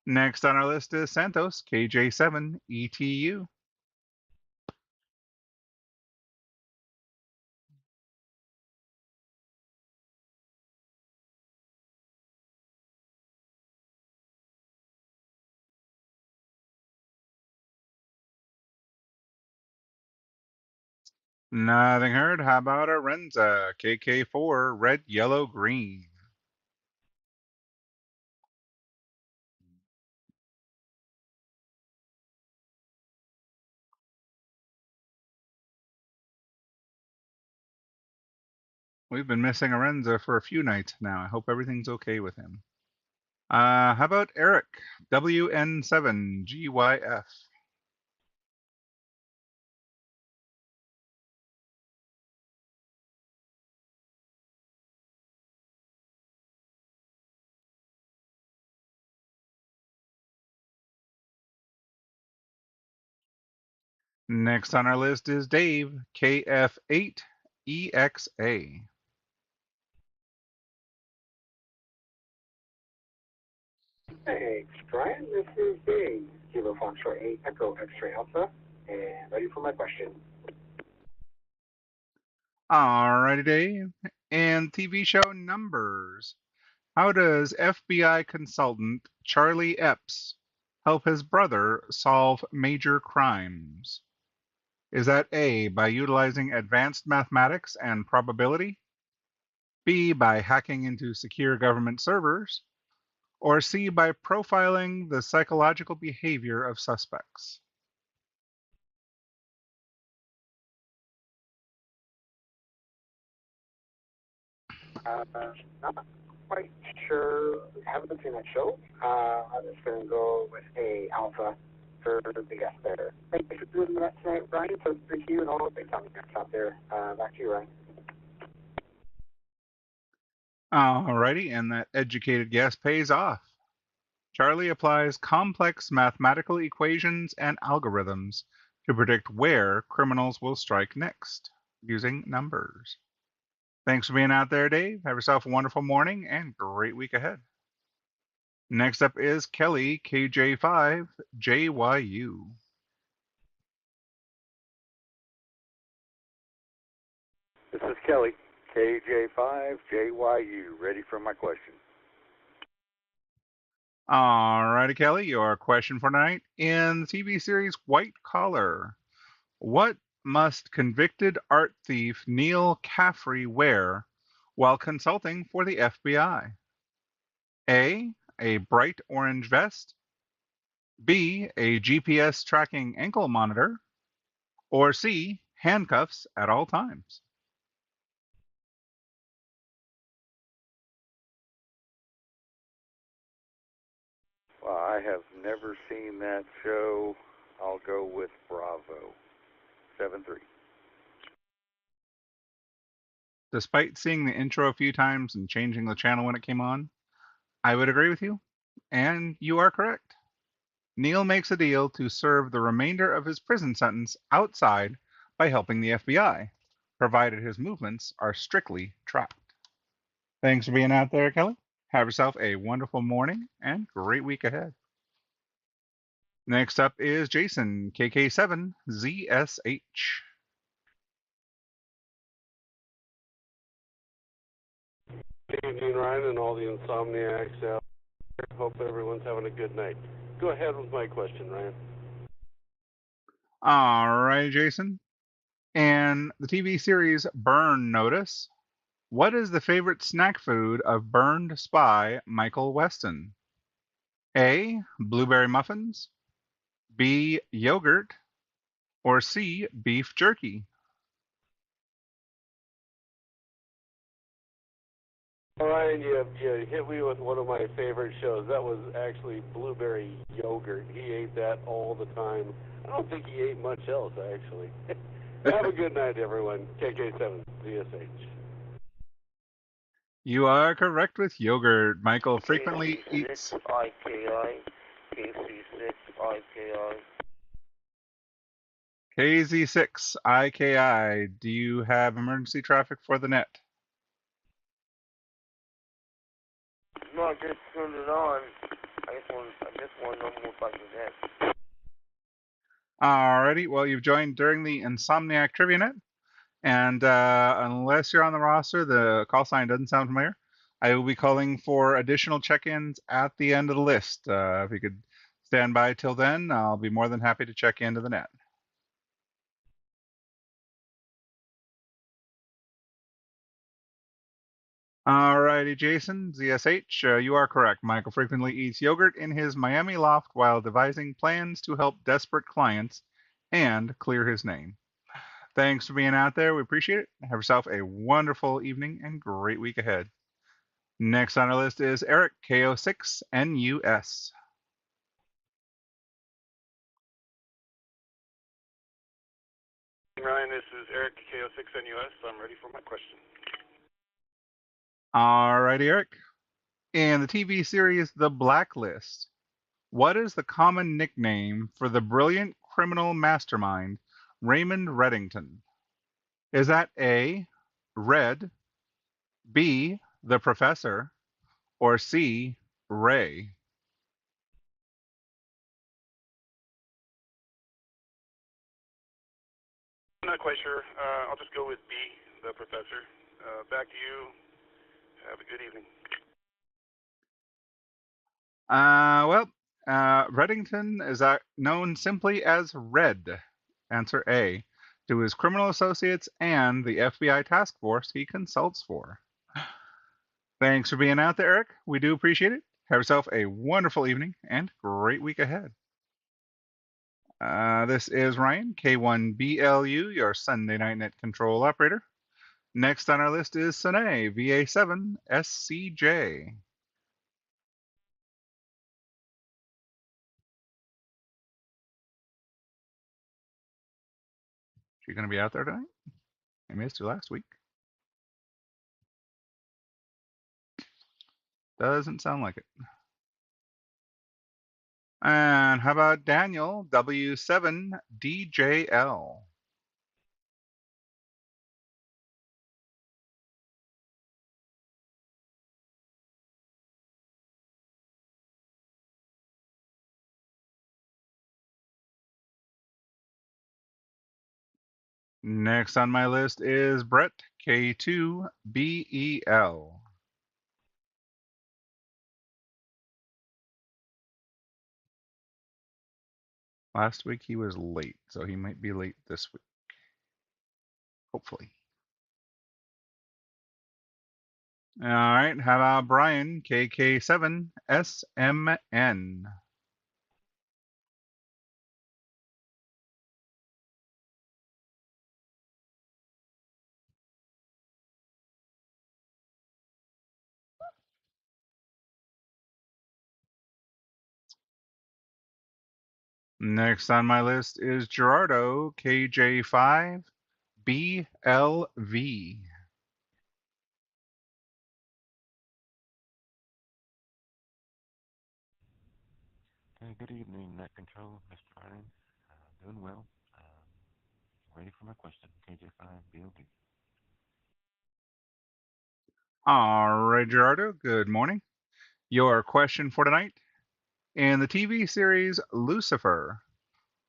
Next on our list is Santos, KJ7ETU. Nothing heard. How about Arenza, KK4, red, yellow, green? We've been missing Arenza for a few nights now. I hope everything's okay with him. How about Eric, WN7GYF? Next on our list is Dave, KF8EXA. Hey, Brian, this is Dave, Kilo Foxtrot 8 Echo X-Ray Alpha, and ready for my question. Alrighty, Dave. And TV show Numbers. How does FBI consultant Charlie Epps help his brother solve major crimes? Is that A, by utilizing advanced mathematics and probability? B, by hacking into secure government servers? Or C, by profiling the psychological behavior of suspects? Not quite sure. Haven't seen that show. I'm just going to go with A, Alpha, for the guest there. Thank you for doing that tonight, Brian. So thank you and all the big time guests out there. Back to you, Ryan. Alrighty, and that educated guess pays off. Charlie applies complex mathematical equations and algorithms to predict where criminals will strike next using numbers. Thanks for being out there, Dave. Have yourself a wonderful morning and great week ahead. Next up is Kelly, KJ5JYU. This is Kelly, KJ5JYU, ready for my question. Alrighty, Kelly, your question for tonight. In the TV series White Collar, what must convicted art thief Neil Caffrey wear while consulting for the FBI? A bright orange vest, B, a GPS tracking ankle monitor, or C, handcuffs at all times? Well, I have never seen that show. I'll go with Bravo. 7-3. Despite seeing the intro a few times and changing the channel when it came on, I would agree with you, and you are correct. Neil makes a deal to serve the remainder of his prison sentence outside by helping the FBI, provided his movements are strictly tracked. Thanks for being out there, Kelly. Have yourself a wonderful morning and great week ahead. Next up is Jason, KK7ZSH. Good evening, Ryan, and all the Insomniacs out there. Hope everyone's having a good night. Go ahead with my question, Ryan. All right, Jason. In the TV series Burn Notice, what is the favorite snack food of burned spy Michael Weston? A, blueberry muffins, B, yogurt, or C, beef jerky? Ryan, you hit me with one of my favorite shows. That was actually blueberry yogurt. He ate that all the time. I don't think he ate much else, actually. Have a good night, everyone. KK7ZSH. You are correct with yogurt. Michael frequently eats. IKI, KC6 IKI. KZ6IKI. Do you have emergency traffic for the net? No, I just turned it on. I just want to know more if I can get. Alrighty. Well, you've joined during the Insomniac Trivia Net. And unless you're on the roster, the call sign doesn't sound familiar. I will be calling for additional check-ins at the end of the list. If you could stand by till then, I'll be more than happy to check into the net. Alrighty, Jason, ZSH, you are correct. Michael frequently eats yogurt in his Miami loft while devising plans to help desperate clients and clear his name. Thanks for being out there. We appreciate it. Have yourself a wonderful evening and great week ahead. Next on our list is Eric, KO6NUS. Ryan, this is Eric, KO6NUS. I'm ready for my question. All right, Eric. In the TV series The Blacklist, what is the common nickname for the brilliant criminal mastermind Raymond Reddington? Is that A, Red, B, the Professor, or C, Ray? I'm not quite sure. I'll just go with B, the Professor. Back to you. Have a good evening. Reddington is known simply as Red, answer A, to his criminal associates and the FBI task force he consults for. Thanks for being out there, Eric. We do appreciate it. Have yourself a wonderful evening and great week ahead. This is Ryan, K1BLU, your Sunday Night Net Control operator. Next on our list is Sine, VA7SCJ. She going to be out there tonight? I missed her last week. Doesn't sound like it. And how about Daniel W7DJL? Next on my list is Brett K2BEL. Last week he was late, so he might be late this week. Hopefully. All right, how about Brian KK7SMN? Next on my list is Gerardo KJ5BLV. Good evening, Net Control, Mr. Ryan. Doing well. Ready for my question, KJ5BLD. All right, Gerardo, good morning. Your question for tonight. In the TV series Lucifer,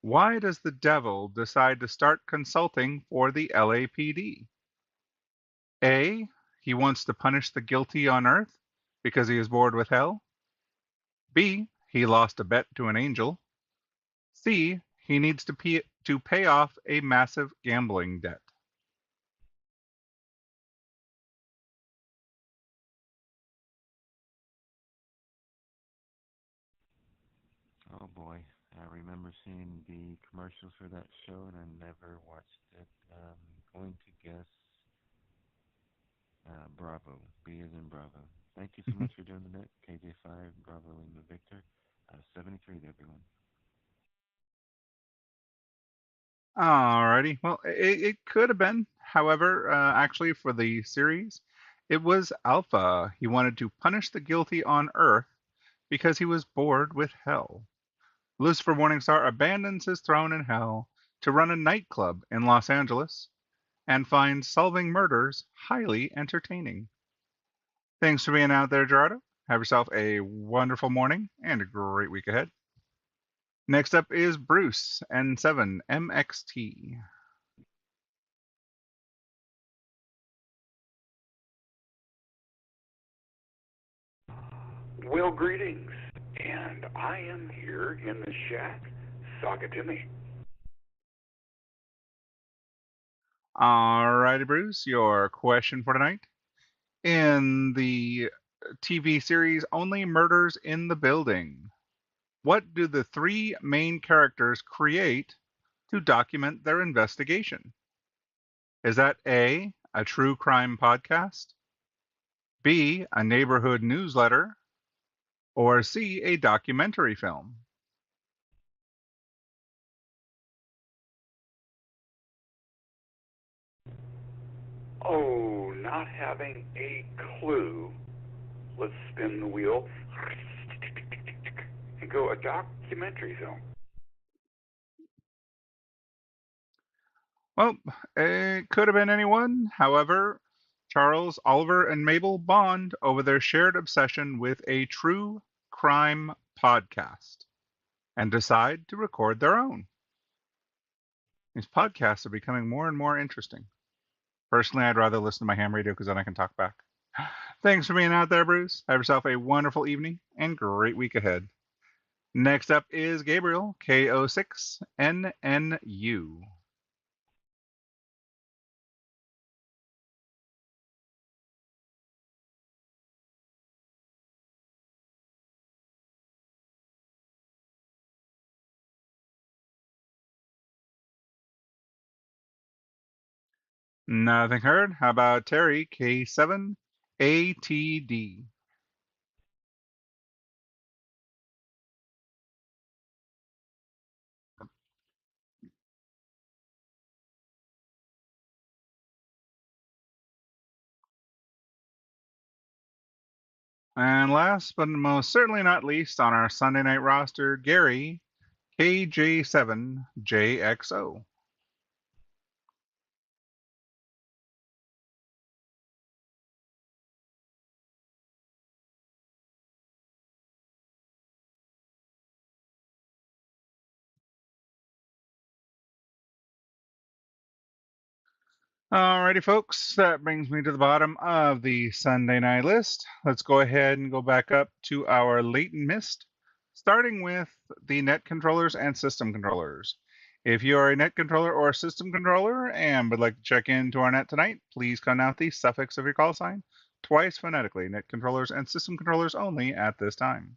why does the devil decide to start consulting for the LAPD? A. He wants to punish the guilty on earth because he is bored with hell. B. He lost a bet to an angel. C. He needs to pay off a massive gambling debt. Oh boy, I remember seeing the commercials for that show and I never watched it. Going to guess Bravo. B as in Bravo. Thank you so much for doing the net. KJ5, Bravo Lima Victor. 73 to everyone. Alrighty. Well, it could have been. However, actually, for the series, it was Alpha. He wanted to punish the guilty on Earth because he was bored with hell. Lucifer Morningstar abandons his throne in hell to run a nightclub in Los Angeles and finds solving murders highly entertaining. Thanks for being out there, Gerardo. Have yourself a wonderful morning and a great week ahead. Next up is Bruce N7MXT. Well, greetings, and I am here in the shack. Saga to me. Alrighty, Bruce, your question for tonight. In the TV series Only Murders in the Building, what do the three main characters create to document their investigation? Is that A, a true crime podcast, B, a neighborhood newsletter, or C, a documentary film? Oh, not having a clue. Let's spin the wheel and go a documentary film. Well, it could have been anyone. However, Charles, Oliver, and Mabel bond over their shared obsession with a true crime podcast and decide to record their own. These podcasts are becoming more and more interesting. Personally, I'd rather listen to my ham radio because then I can talk back. Thanks for being out there, Bruce. Have yourself a wonderful evening and great week ahead. Next up is Gabriel, KO6NNU. Nothing heard. How about Terry, K7ATD? And last but most certainly not least on our Sunday night roster, Gary KJ7JXO. Alrighty, folks, that brings me to the bottom of the Sunday night list. Let's go ahead and go back up to our late and missed, starting with the net controllers and system controllers. If you are a net controller or a system controller and would like to check into our net tonight, please count out the suffix of your call sign twice phonetically. Net controllers and system controllers only at this time.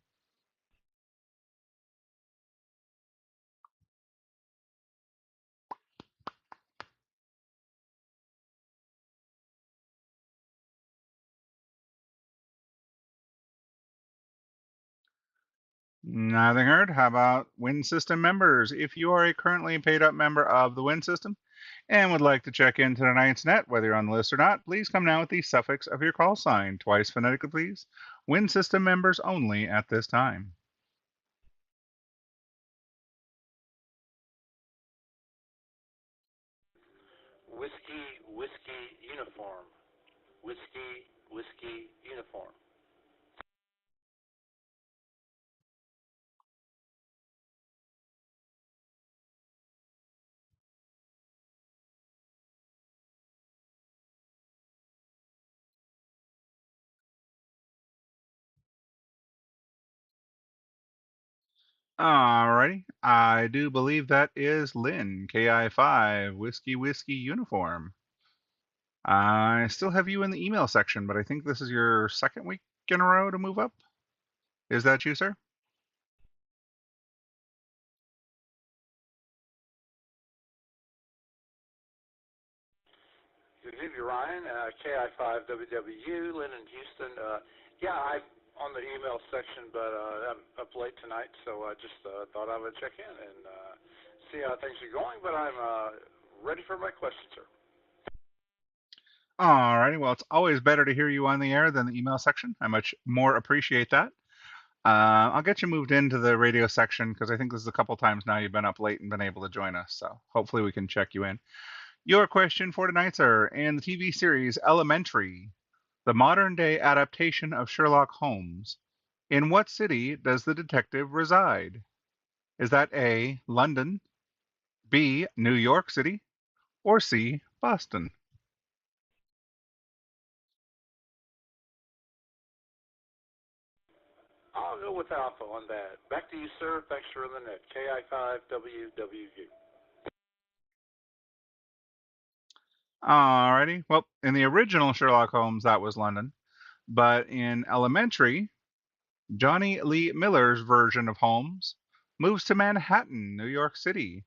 Nothing heard. How about Win System members? If you are a currently paid up member of the Win System and would like to check into tonight's net, whether you're on the list or not, please come now with the suffix of your call sign. Twice phonetically, please. Win System members only at this time. Whiskey, whiskey, uniform. Whiskey, whiskey, uniform. Alrighty. I do believe that is Lynn, KI5, Whiskey Whiskey Uniform. I still have you in the email section, but I think this is your second week in a row to move up. Is that you, sir? Good evening, Ryan. KI5WWU, Lynn in Houston. Yeah, I'm on the email section, but I'm up late tonight, so I just thought I would check in and see how things are going. But I'm ready for my question, sir. Alrighty. Well, it's always better to hear you on the air than the email section. I much more appreciate that. I'll get you moved into the radio section because I think this is a couple times now you've been up late and been able to join us. So hopefully we can check you in. Your question for tonight, sir, in the TV series Elementary, the modern day adaptation of Sherlock Holmes, in what city does the detective reside? Is that A, London, B, New York City, or C, Boston? I'll go with Alpha on that. Back to you, sir. Thanks for the net. KI5WWU. Alrighty. Well, in the original Sherlock Holmes, that was London. But in Elementary, Johnny Lee Miller's version of Holmes moves to Manhattan, New York City,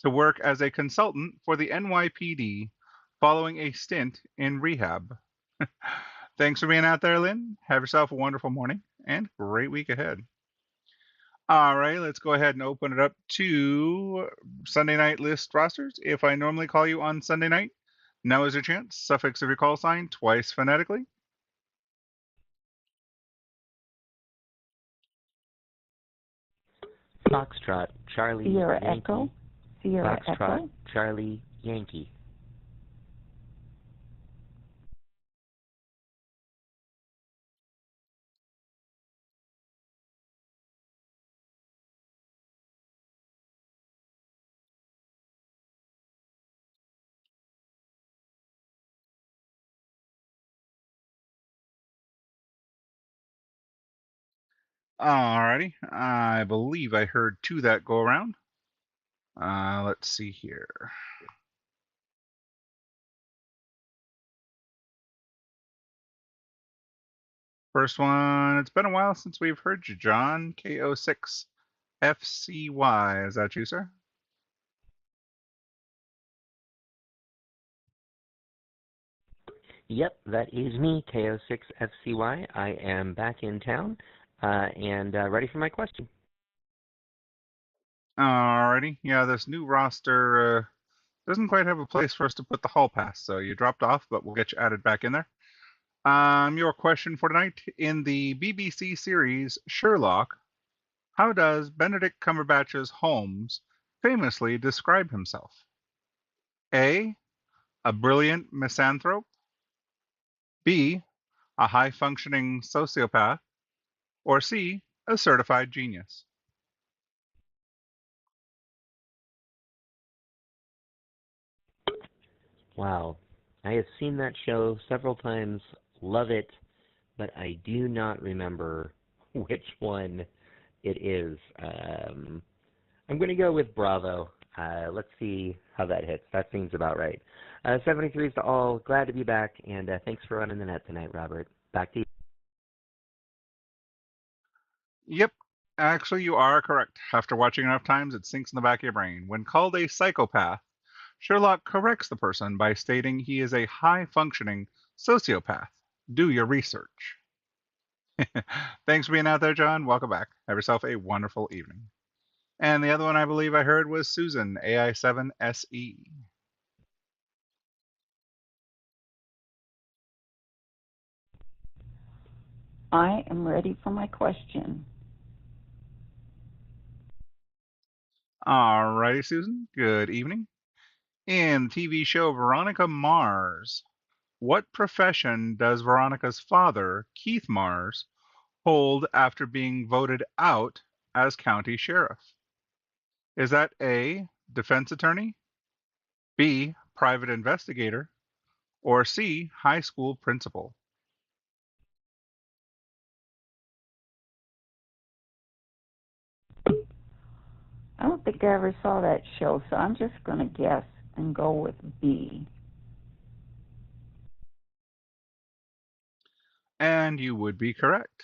to work as a consultant for the NYPD following a stint in rehab. Thanks for being out there, Lynn. Have yourself a wonderful morning and great week ahead. All right, let's go ahead and open it up to Sunday night list rosters. If I normally call you on Sunday night, now is your chance. Suffix of your call sign twice phonetically. Foxtrot, Charlie, Sierra Yankee. Echo. Sierra Foxtrot, Echo. Charlie, Yankee. Alrighty, I believe I heard two that go around. Let's see here. First one, it's been a while since we've heard you, John. K06FCY. Is that you, sir? Yep, that is me, K06FCY. I am back in town and ready for my question. Alrighty. Yeah, this new roster doesn't quite have a place for us to put the hall pass, so you dropped off, but we'll get you added back in there. Your question for tonight. In the BBC series Sherlock, how does Benedict Cumberbatch's Holmes famously describe himself? A. A brilliant misanthrope. B. A high functioning sociopath. Or C. A certified genius. Wow. I have seen that show several times, love it, but I do not remember which one it is. I'm going to go with Bravo. Let's see how that hits. That seems about right. 73s to all. Glad to be back, and thanks for running the net tonight, Robert. Back to you. Yep, actually, you are correct. After watching enough times, it sinks in the back of your brain. When called a psychopath, Sherlock corrects the person by stating he is a high functioning sociopath. Do your research. Thanks for being out there, John. Welcome back. Have yourself a wonderful evening. And the other one I believe I heard was Susan, AI7SE. I am ready for my question. Alrighty, Susan. Good evening. In the TV show Veronica Mars, what profession does Veronica's father, Keith Mars, hold after being voted out as county sheriff? Is that A, defense attorney, B, private investigator, or C, high school principal? I don't think I ever saw that show, so I'm just going to guess and go with B. And you would be correct.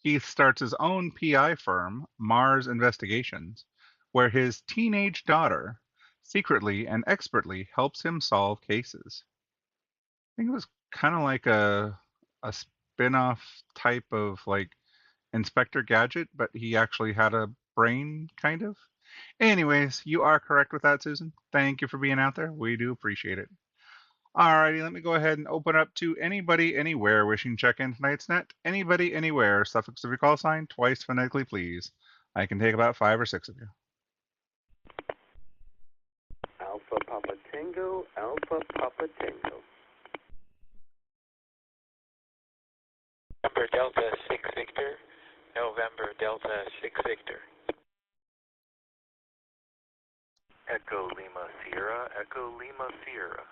Keith starts his own PI firm, Mars Investigations, where his teenage daughter secretly and expertly helps him solve cases. I think it was kind of like a spin-off type of like Inspector Gadget, but he actually had a brain, kind of. Anyways, you are correct with that, Susan. Thank you for being out there. We do appreciate it. Alrighty, let me go ahead and open up to anybody, anywhere wishing to check in tonight's net. Anybody, anywhere, suffix of your call sign, twice phonetically, please. I can take about 5 or 6 of you. Alpha Papa Tango, Alpha Papa Tango. November Delta 6 Victor, November Delta 6 Victor. Echo Lima Sierra, Echo Lima Sierra.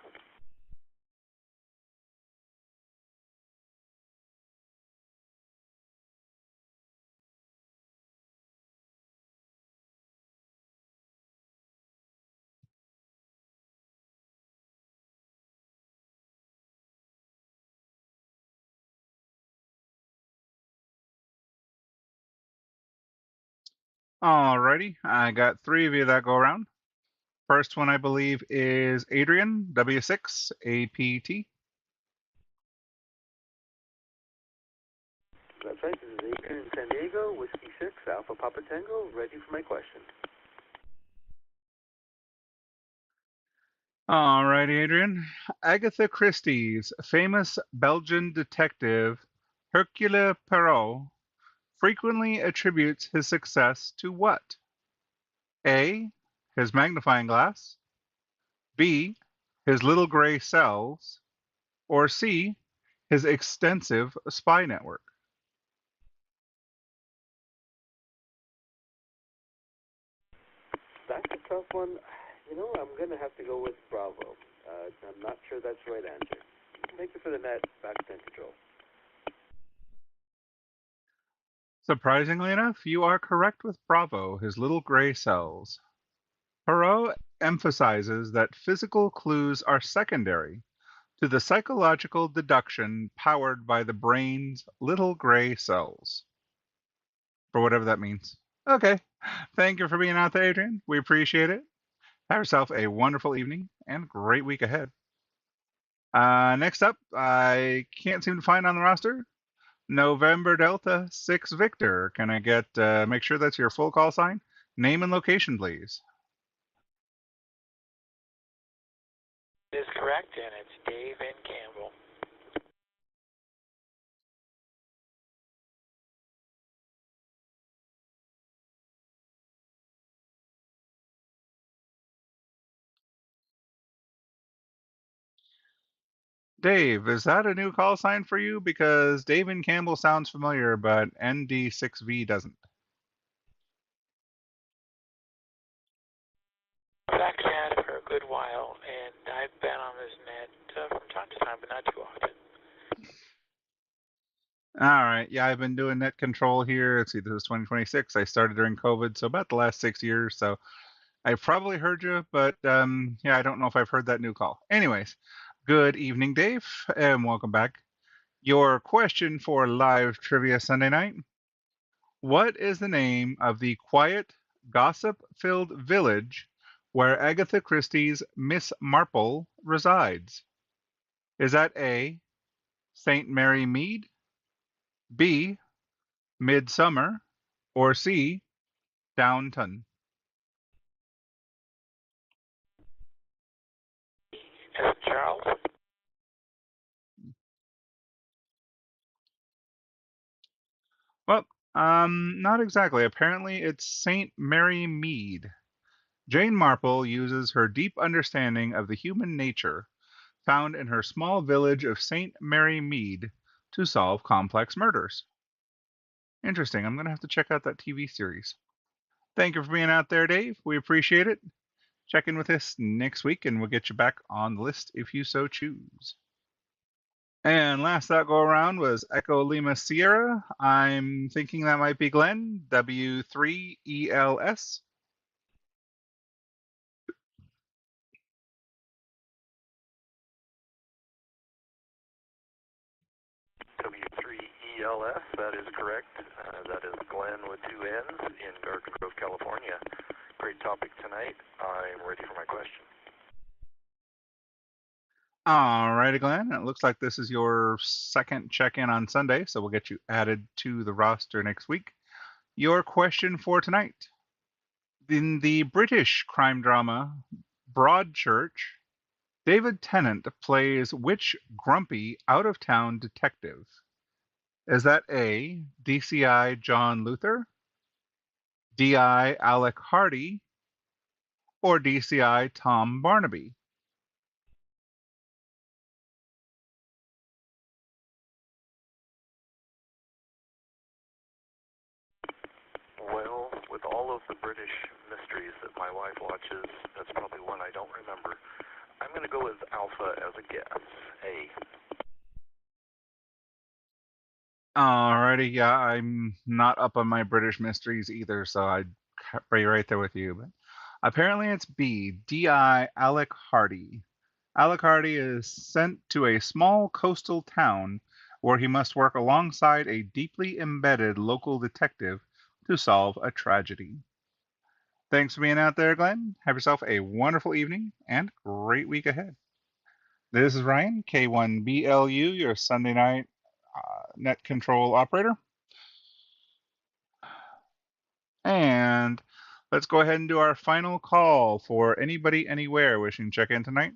Alrighty, I got 3 of you that go around. First one, I believe, is Adrian, W6APT. That's right, this is Adrian in San Diego, Whiskey 6, Alpha Papa Tango, ready for my question. Alrighty, Adrian. Agatha Christie's famous Belgian detective Hercule Poirot frequently attributes his success to what? A, his magnifying glass, B, his little gray cells, or C, his extensive spy network? That's a tough one. You know, I'm going to have to go with Bravo. I'm not sure that's the right answer. Thank you for the net. Back to control. Surprisingly enough, you are correct with Bravo, his little gray cells. Poirot emphasizes that physical clues are secondary to the psychological deduction powered by the brain's little gray cells. For whatever that means. Okay. Thank you for being out there, Adrian. We appreciate it. Have yourself a wonderful evening and great week ahead. Next up, I can't seem to find on the roster. November Delta 6 Victor. Can I get, make sure that's your full call sign? Name and location, please. It is correct, and it's Dave in Campbell. Dave, is that a new call sign for you? Because Dave and Campbell sounds familiar, but ND6V doesn't. I've actually had it for a good while, and I've been on this net from time to time, but not too often. All right. Yeah, I've been doing net control here. Let's see, this is 2026. I started during COVID, so about the last 6 years. So I've probably heard you, but yeah, I don't know if I've heard that new call. Anyways, good evening, Dave, and welcome back. Your question for live trivia Sunday night: what is the name of the quiet, gossip-filled village where Agatha Christie's Miss Marple resides? Is that A, St. Mary Mead, B, Midsummer, or C, Downton? As Charles? Well, not exactly. Apparently, it's St. Mary Mead. Jane Marple uses her deep understanding of the human nature found in her small village of St. Mary Mead to solve complex murders. Interesting. I'm going to have to check out that TV series. Thank you for being out there, Dave. We appreciate it. Check in with us next week, and we'll get you back on the list if you so choose. And last that go around was Echo Lima Sierra. I'm thinking that might be Glenn, W3ELS. W3ELS, that is correct. That is Glenn with two N's in Garden Grove, California. Great topic tonight. I'm ready for my question. All righty, Glenn. It looks like this is your second check-in on Sunday, so we'll get you added to the roster next week. Your question for tonight. In the British crime drama Broadchurch, David Tennant plays which grumpy, out-of-town detective? Is that A, DCI John Luther, DI Alec Hardy, or DCI Tom Barnaby? Well, with all of the British mysteries that my wife watches, that's probably one I don't remember. I'm going to go with Alpha as a guess. A. Alrighty, yeah, I'm not up on my British mysteries either, so I'd be right there with you. But apparently it's B, DI Alec Hardy. Alec Hardy is sent to a small coastal town where he must work alongside a deeply embedded local detective to solve a tragedy. Thanks for being out there, Glenn. Have yourself a wonderful evening and great week ahead. This is Ryan, K1BLU, your Sunday night net control operator. And let's go ahead and do our final call for anybody anywhere wishing to check in tonight.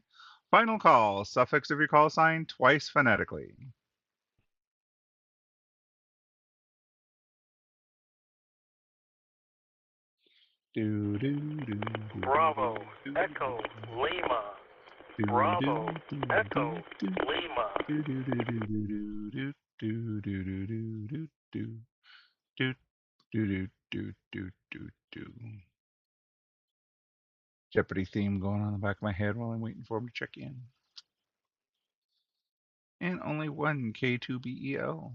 Final call, suffix of your call sign twice phonetically. Bravo, Echo, Lima. Bravo, Echo, Lima. Jeopardy theme going on in the back of my head while I'm waiting for him to check in. And only one K2BEL.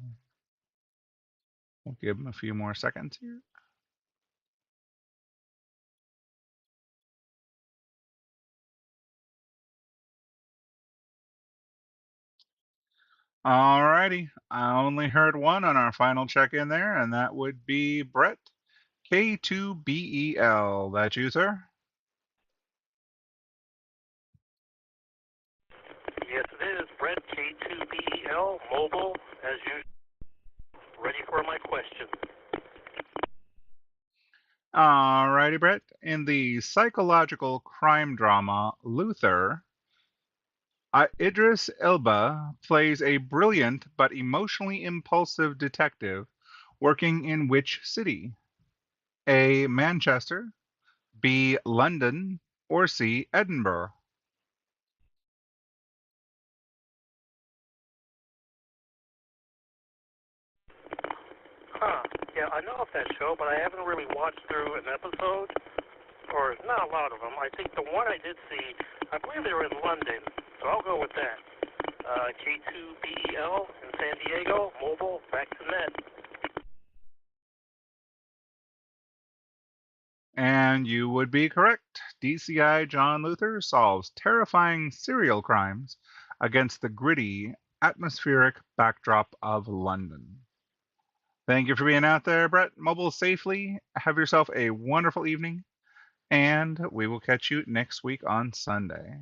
We'll give him a few more seconds here. Alrighty, I only heard one on our final check-in there, and that would be Brett, K2BEL. That you, sir? Yes, it is. Brett, K2BEL, mobile, as usual. Ready for my question. Alrighty, Brett. In the psychological crime drama Luther, Idris Elba plays a brilliant but emotionally impulsive detective working in which city? A. Manchester, B. London, or C. Edinburgh? I know of that show, but I haven't really watched through an episode, or not a lot of them. I think the one I did see, I believe they were in London, so I'll go with that. K2BEL in San Diego, mobile, back to net. And you would be correct. DCI John Luther solves terrifying serial crimes against the gritty, atmospheric backdrop of London. Thank you for being out there, Brett. Mobile safely. Have yourself a wonderful evening, and we will catch you next week on Sunday.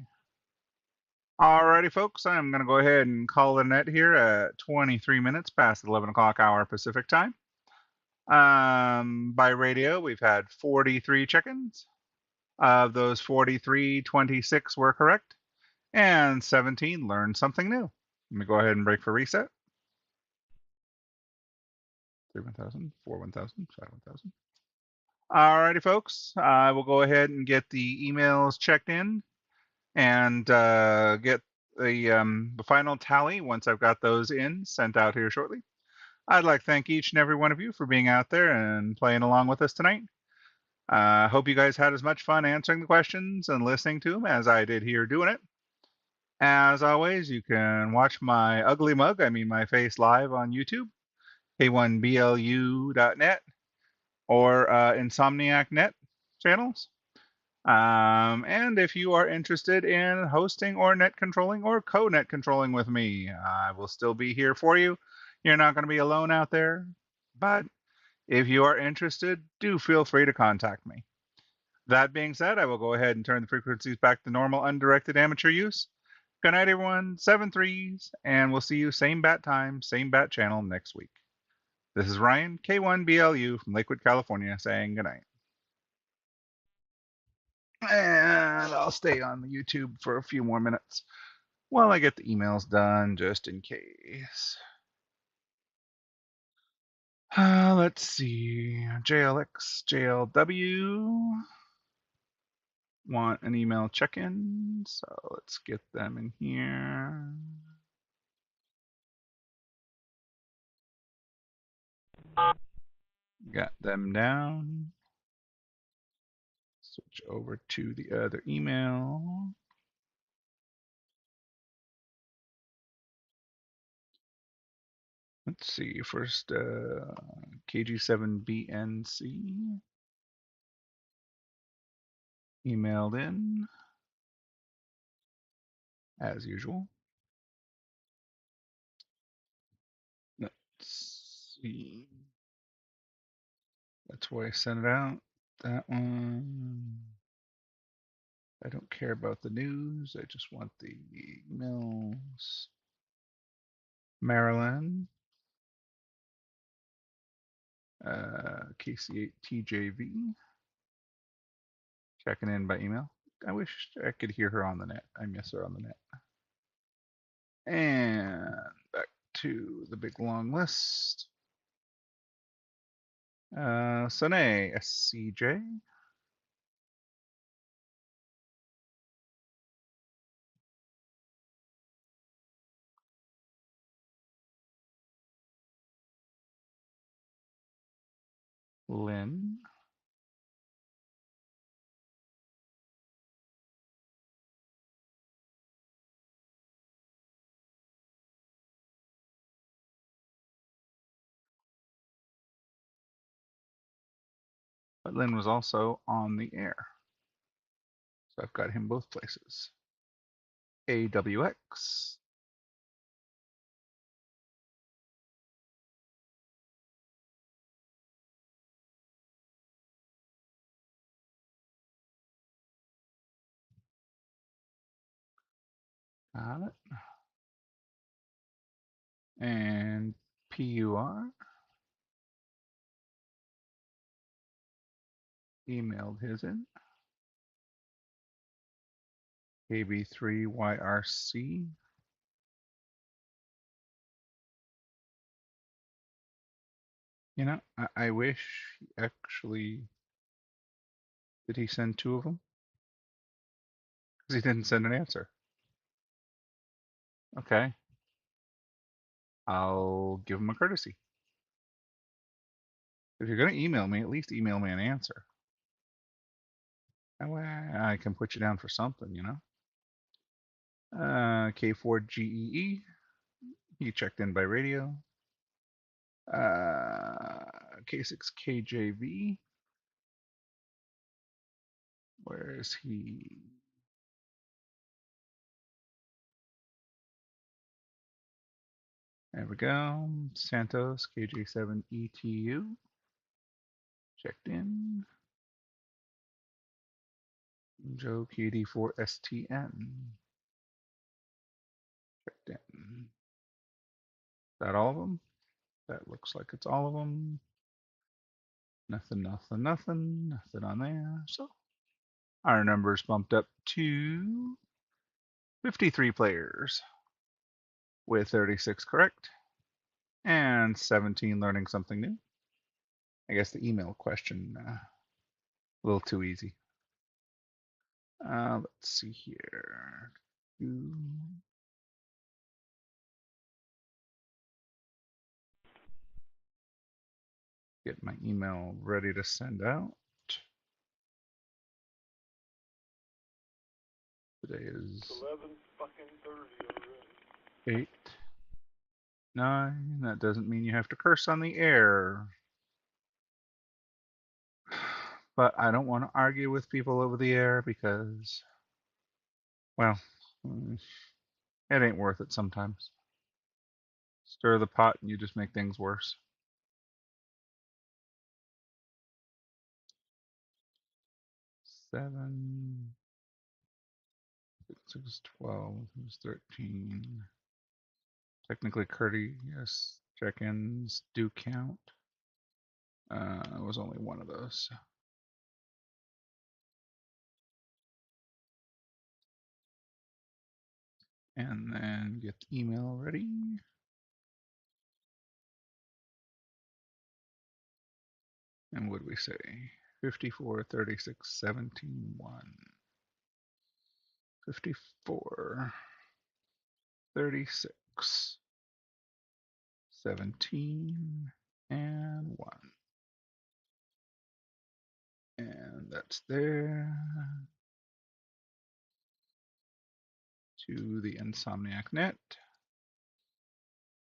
Alrighty, folks, I'm going to go ahead and call it a net here at 23 minutes past the 11 o'clock hour Pacific time. By radio, we've had 43 check-ins. Of those 43, 26 were correct, and 17 learned something new. Let me go ahead and break for reset. 3 1,000, 4 1,000, 5 1,000. Alrighty, folks, I will go ahead and get the emails checked in and get the final tally once I've got those in sent out here shortly. I'd like to thank each and every one of you for being out there and playing along with us tonight. I hope you guys had as much fun answering the questions and listening to them as I did here doing it. As always, you can watch my ugly mug, I mean my face, live on YouTube, K1BLU.net or Insomniac net channels. And if you are interested in hosting or net controlling or co-net controlling with me, I will still be here for you. You're not going to be alone out there, but if you are interested, do feel free to contact me. That being said, I will go ahead and turn the frequencies back to normal undirected amateur use. Good night, everyone. 7-3s, and we'll see you same bat time, same bat channel next week. This is Ryan, K1BLU from Lakewood, California, saying good night. And I'll stay on the YouTube for a few more minutes while I get the emails done, just in case. Let's see. JLX, JLW want an email check-in, so let's get them in here. Got them down. Switch over to the other email. Let's see, first KG7BNC emailed in, as usual. Let's see. That's why I sent it out. That one. I don't care about the news. I just want the emails. Maryland. KC8TJV. Checking in by email. I wish I could hear her on the net. I miss her on the net. And back to the big long list. Sane, SCJ. Lynn. But Lynn was also on the air. So I've got him both places. AWX. Got it. And PUR. Emailed his in. KB3YRC. You know, I wish actually, did he send two of them? Because he didn't send an answer. Okay. I'll give him a courtesy. If you're going to email me, at least email me an answer. That way I can put you down for something, you know? K4GEE, he checked in by radio. K6KJV, where is he? There we go. Santos, KJ7ETU, checked in. Joe, KD4STN, checked in. Is that all of them? That looks like it's all of them. Nothing on there. So our numbers bumped up to 53 players with 36 correct and 17 learning something new. I guess the email question a little too easy. Let's see here. Get my email ready to send out. Today is 8, 9. That doesn't mean you have to curse on the air. But I don't want to argue with people over the air because, well, it ain't worth it sometimes. Stir the pot and you just make things worse. 7, 6, 12, 13. Technically, courteous check-ins do count. It was only one of those. And then get the email ready. And what did we say? 54, 36, 17, 1. 54, 36, 17, and 1. And that's there. To the Insomniac net.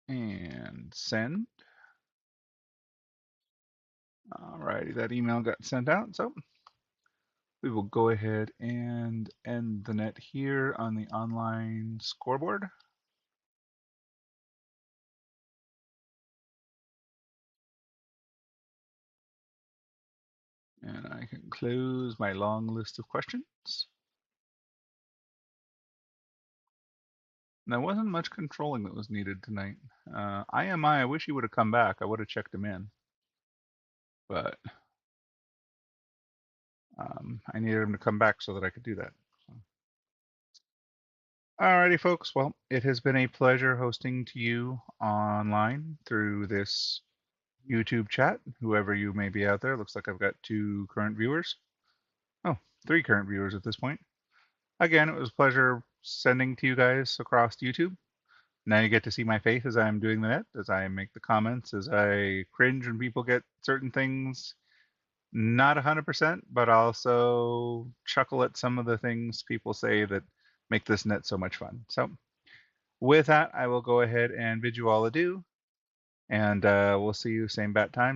And send. Alrighty, that email got sent out, so we will go ahead and end the net here on the online scoreboard. And I can close my long list of questions. There wasn't much controlling that was needed tonight. I wish he would have come back. I would have checked him in. But I needed him to come back so that I could do that. So. Alrighty, folks. Well, it has been a pleasure hosting to you online through this YouTube chat. Whoever you may be out there. Looks like I've got 2 current viewers. Oh, 3 current viewers at this point. Again, it was a pleasure sending to you guys across YouTube. Now you get to see my face as I'm doing the net, as I make the comments, as I cringe when people get certain things not 100%, but also chuckle at some of the things people say that make this net so much fun. So with that, I will go ahead and bid you all adieu, and we'll see you same bat time.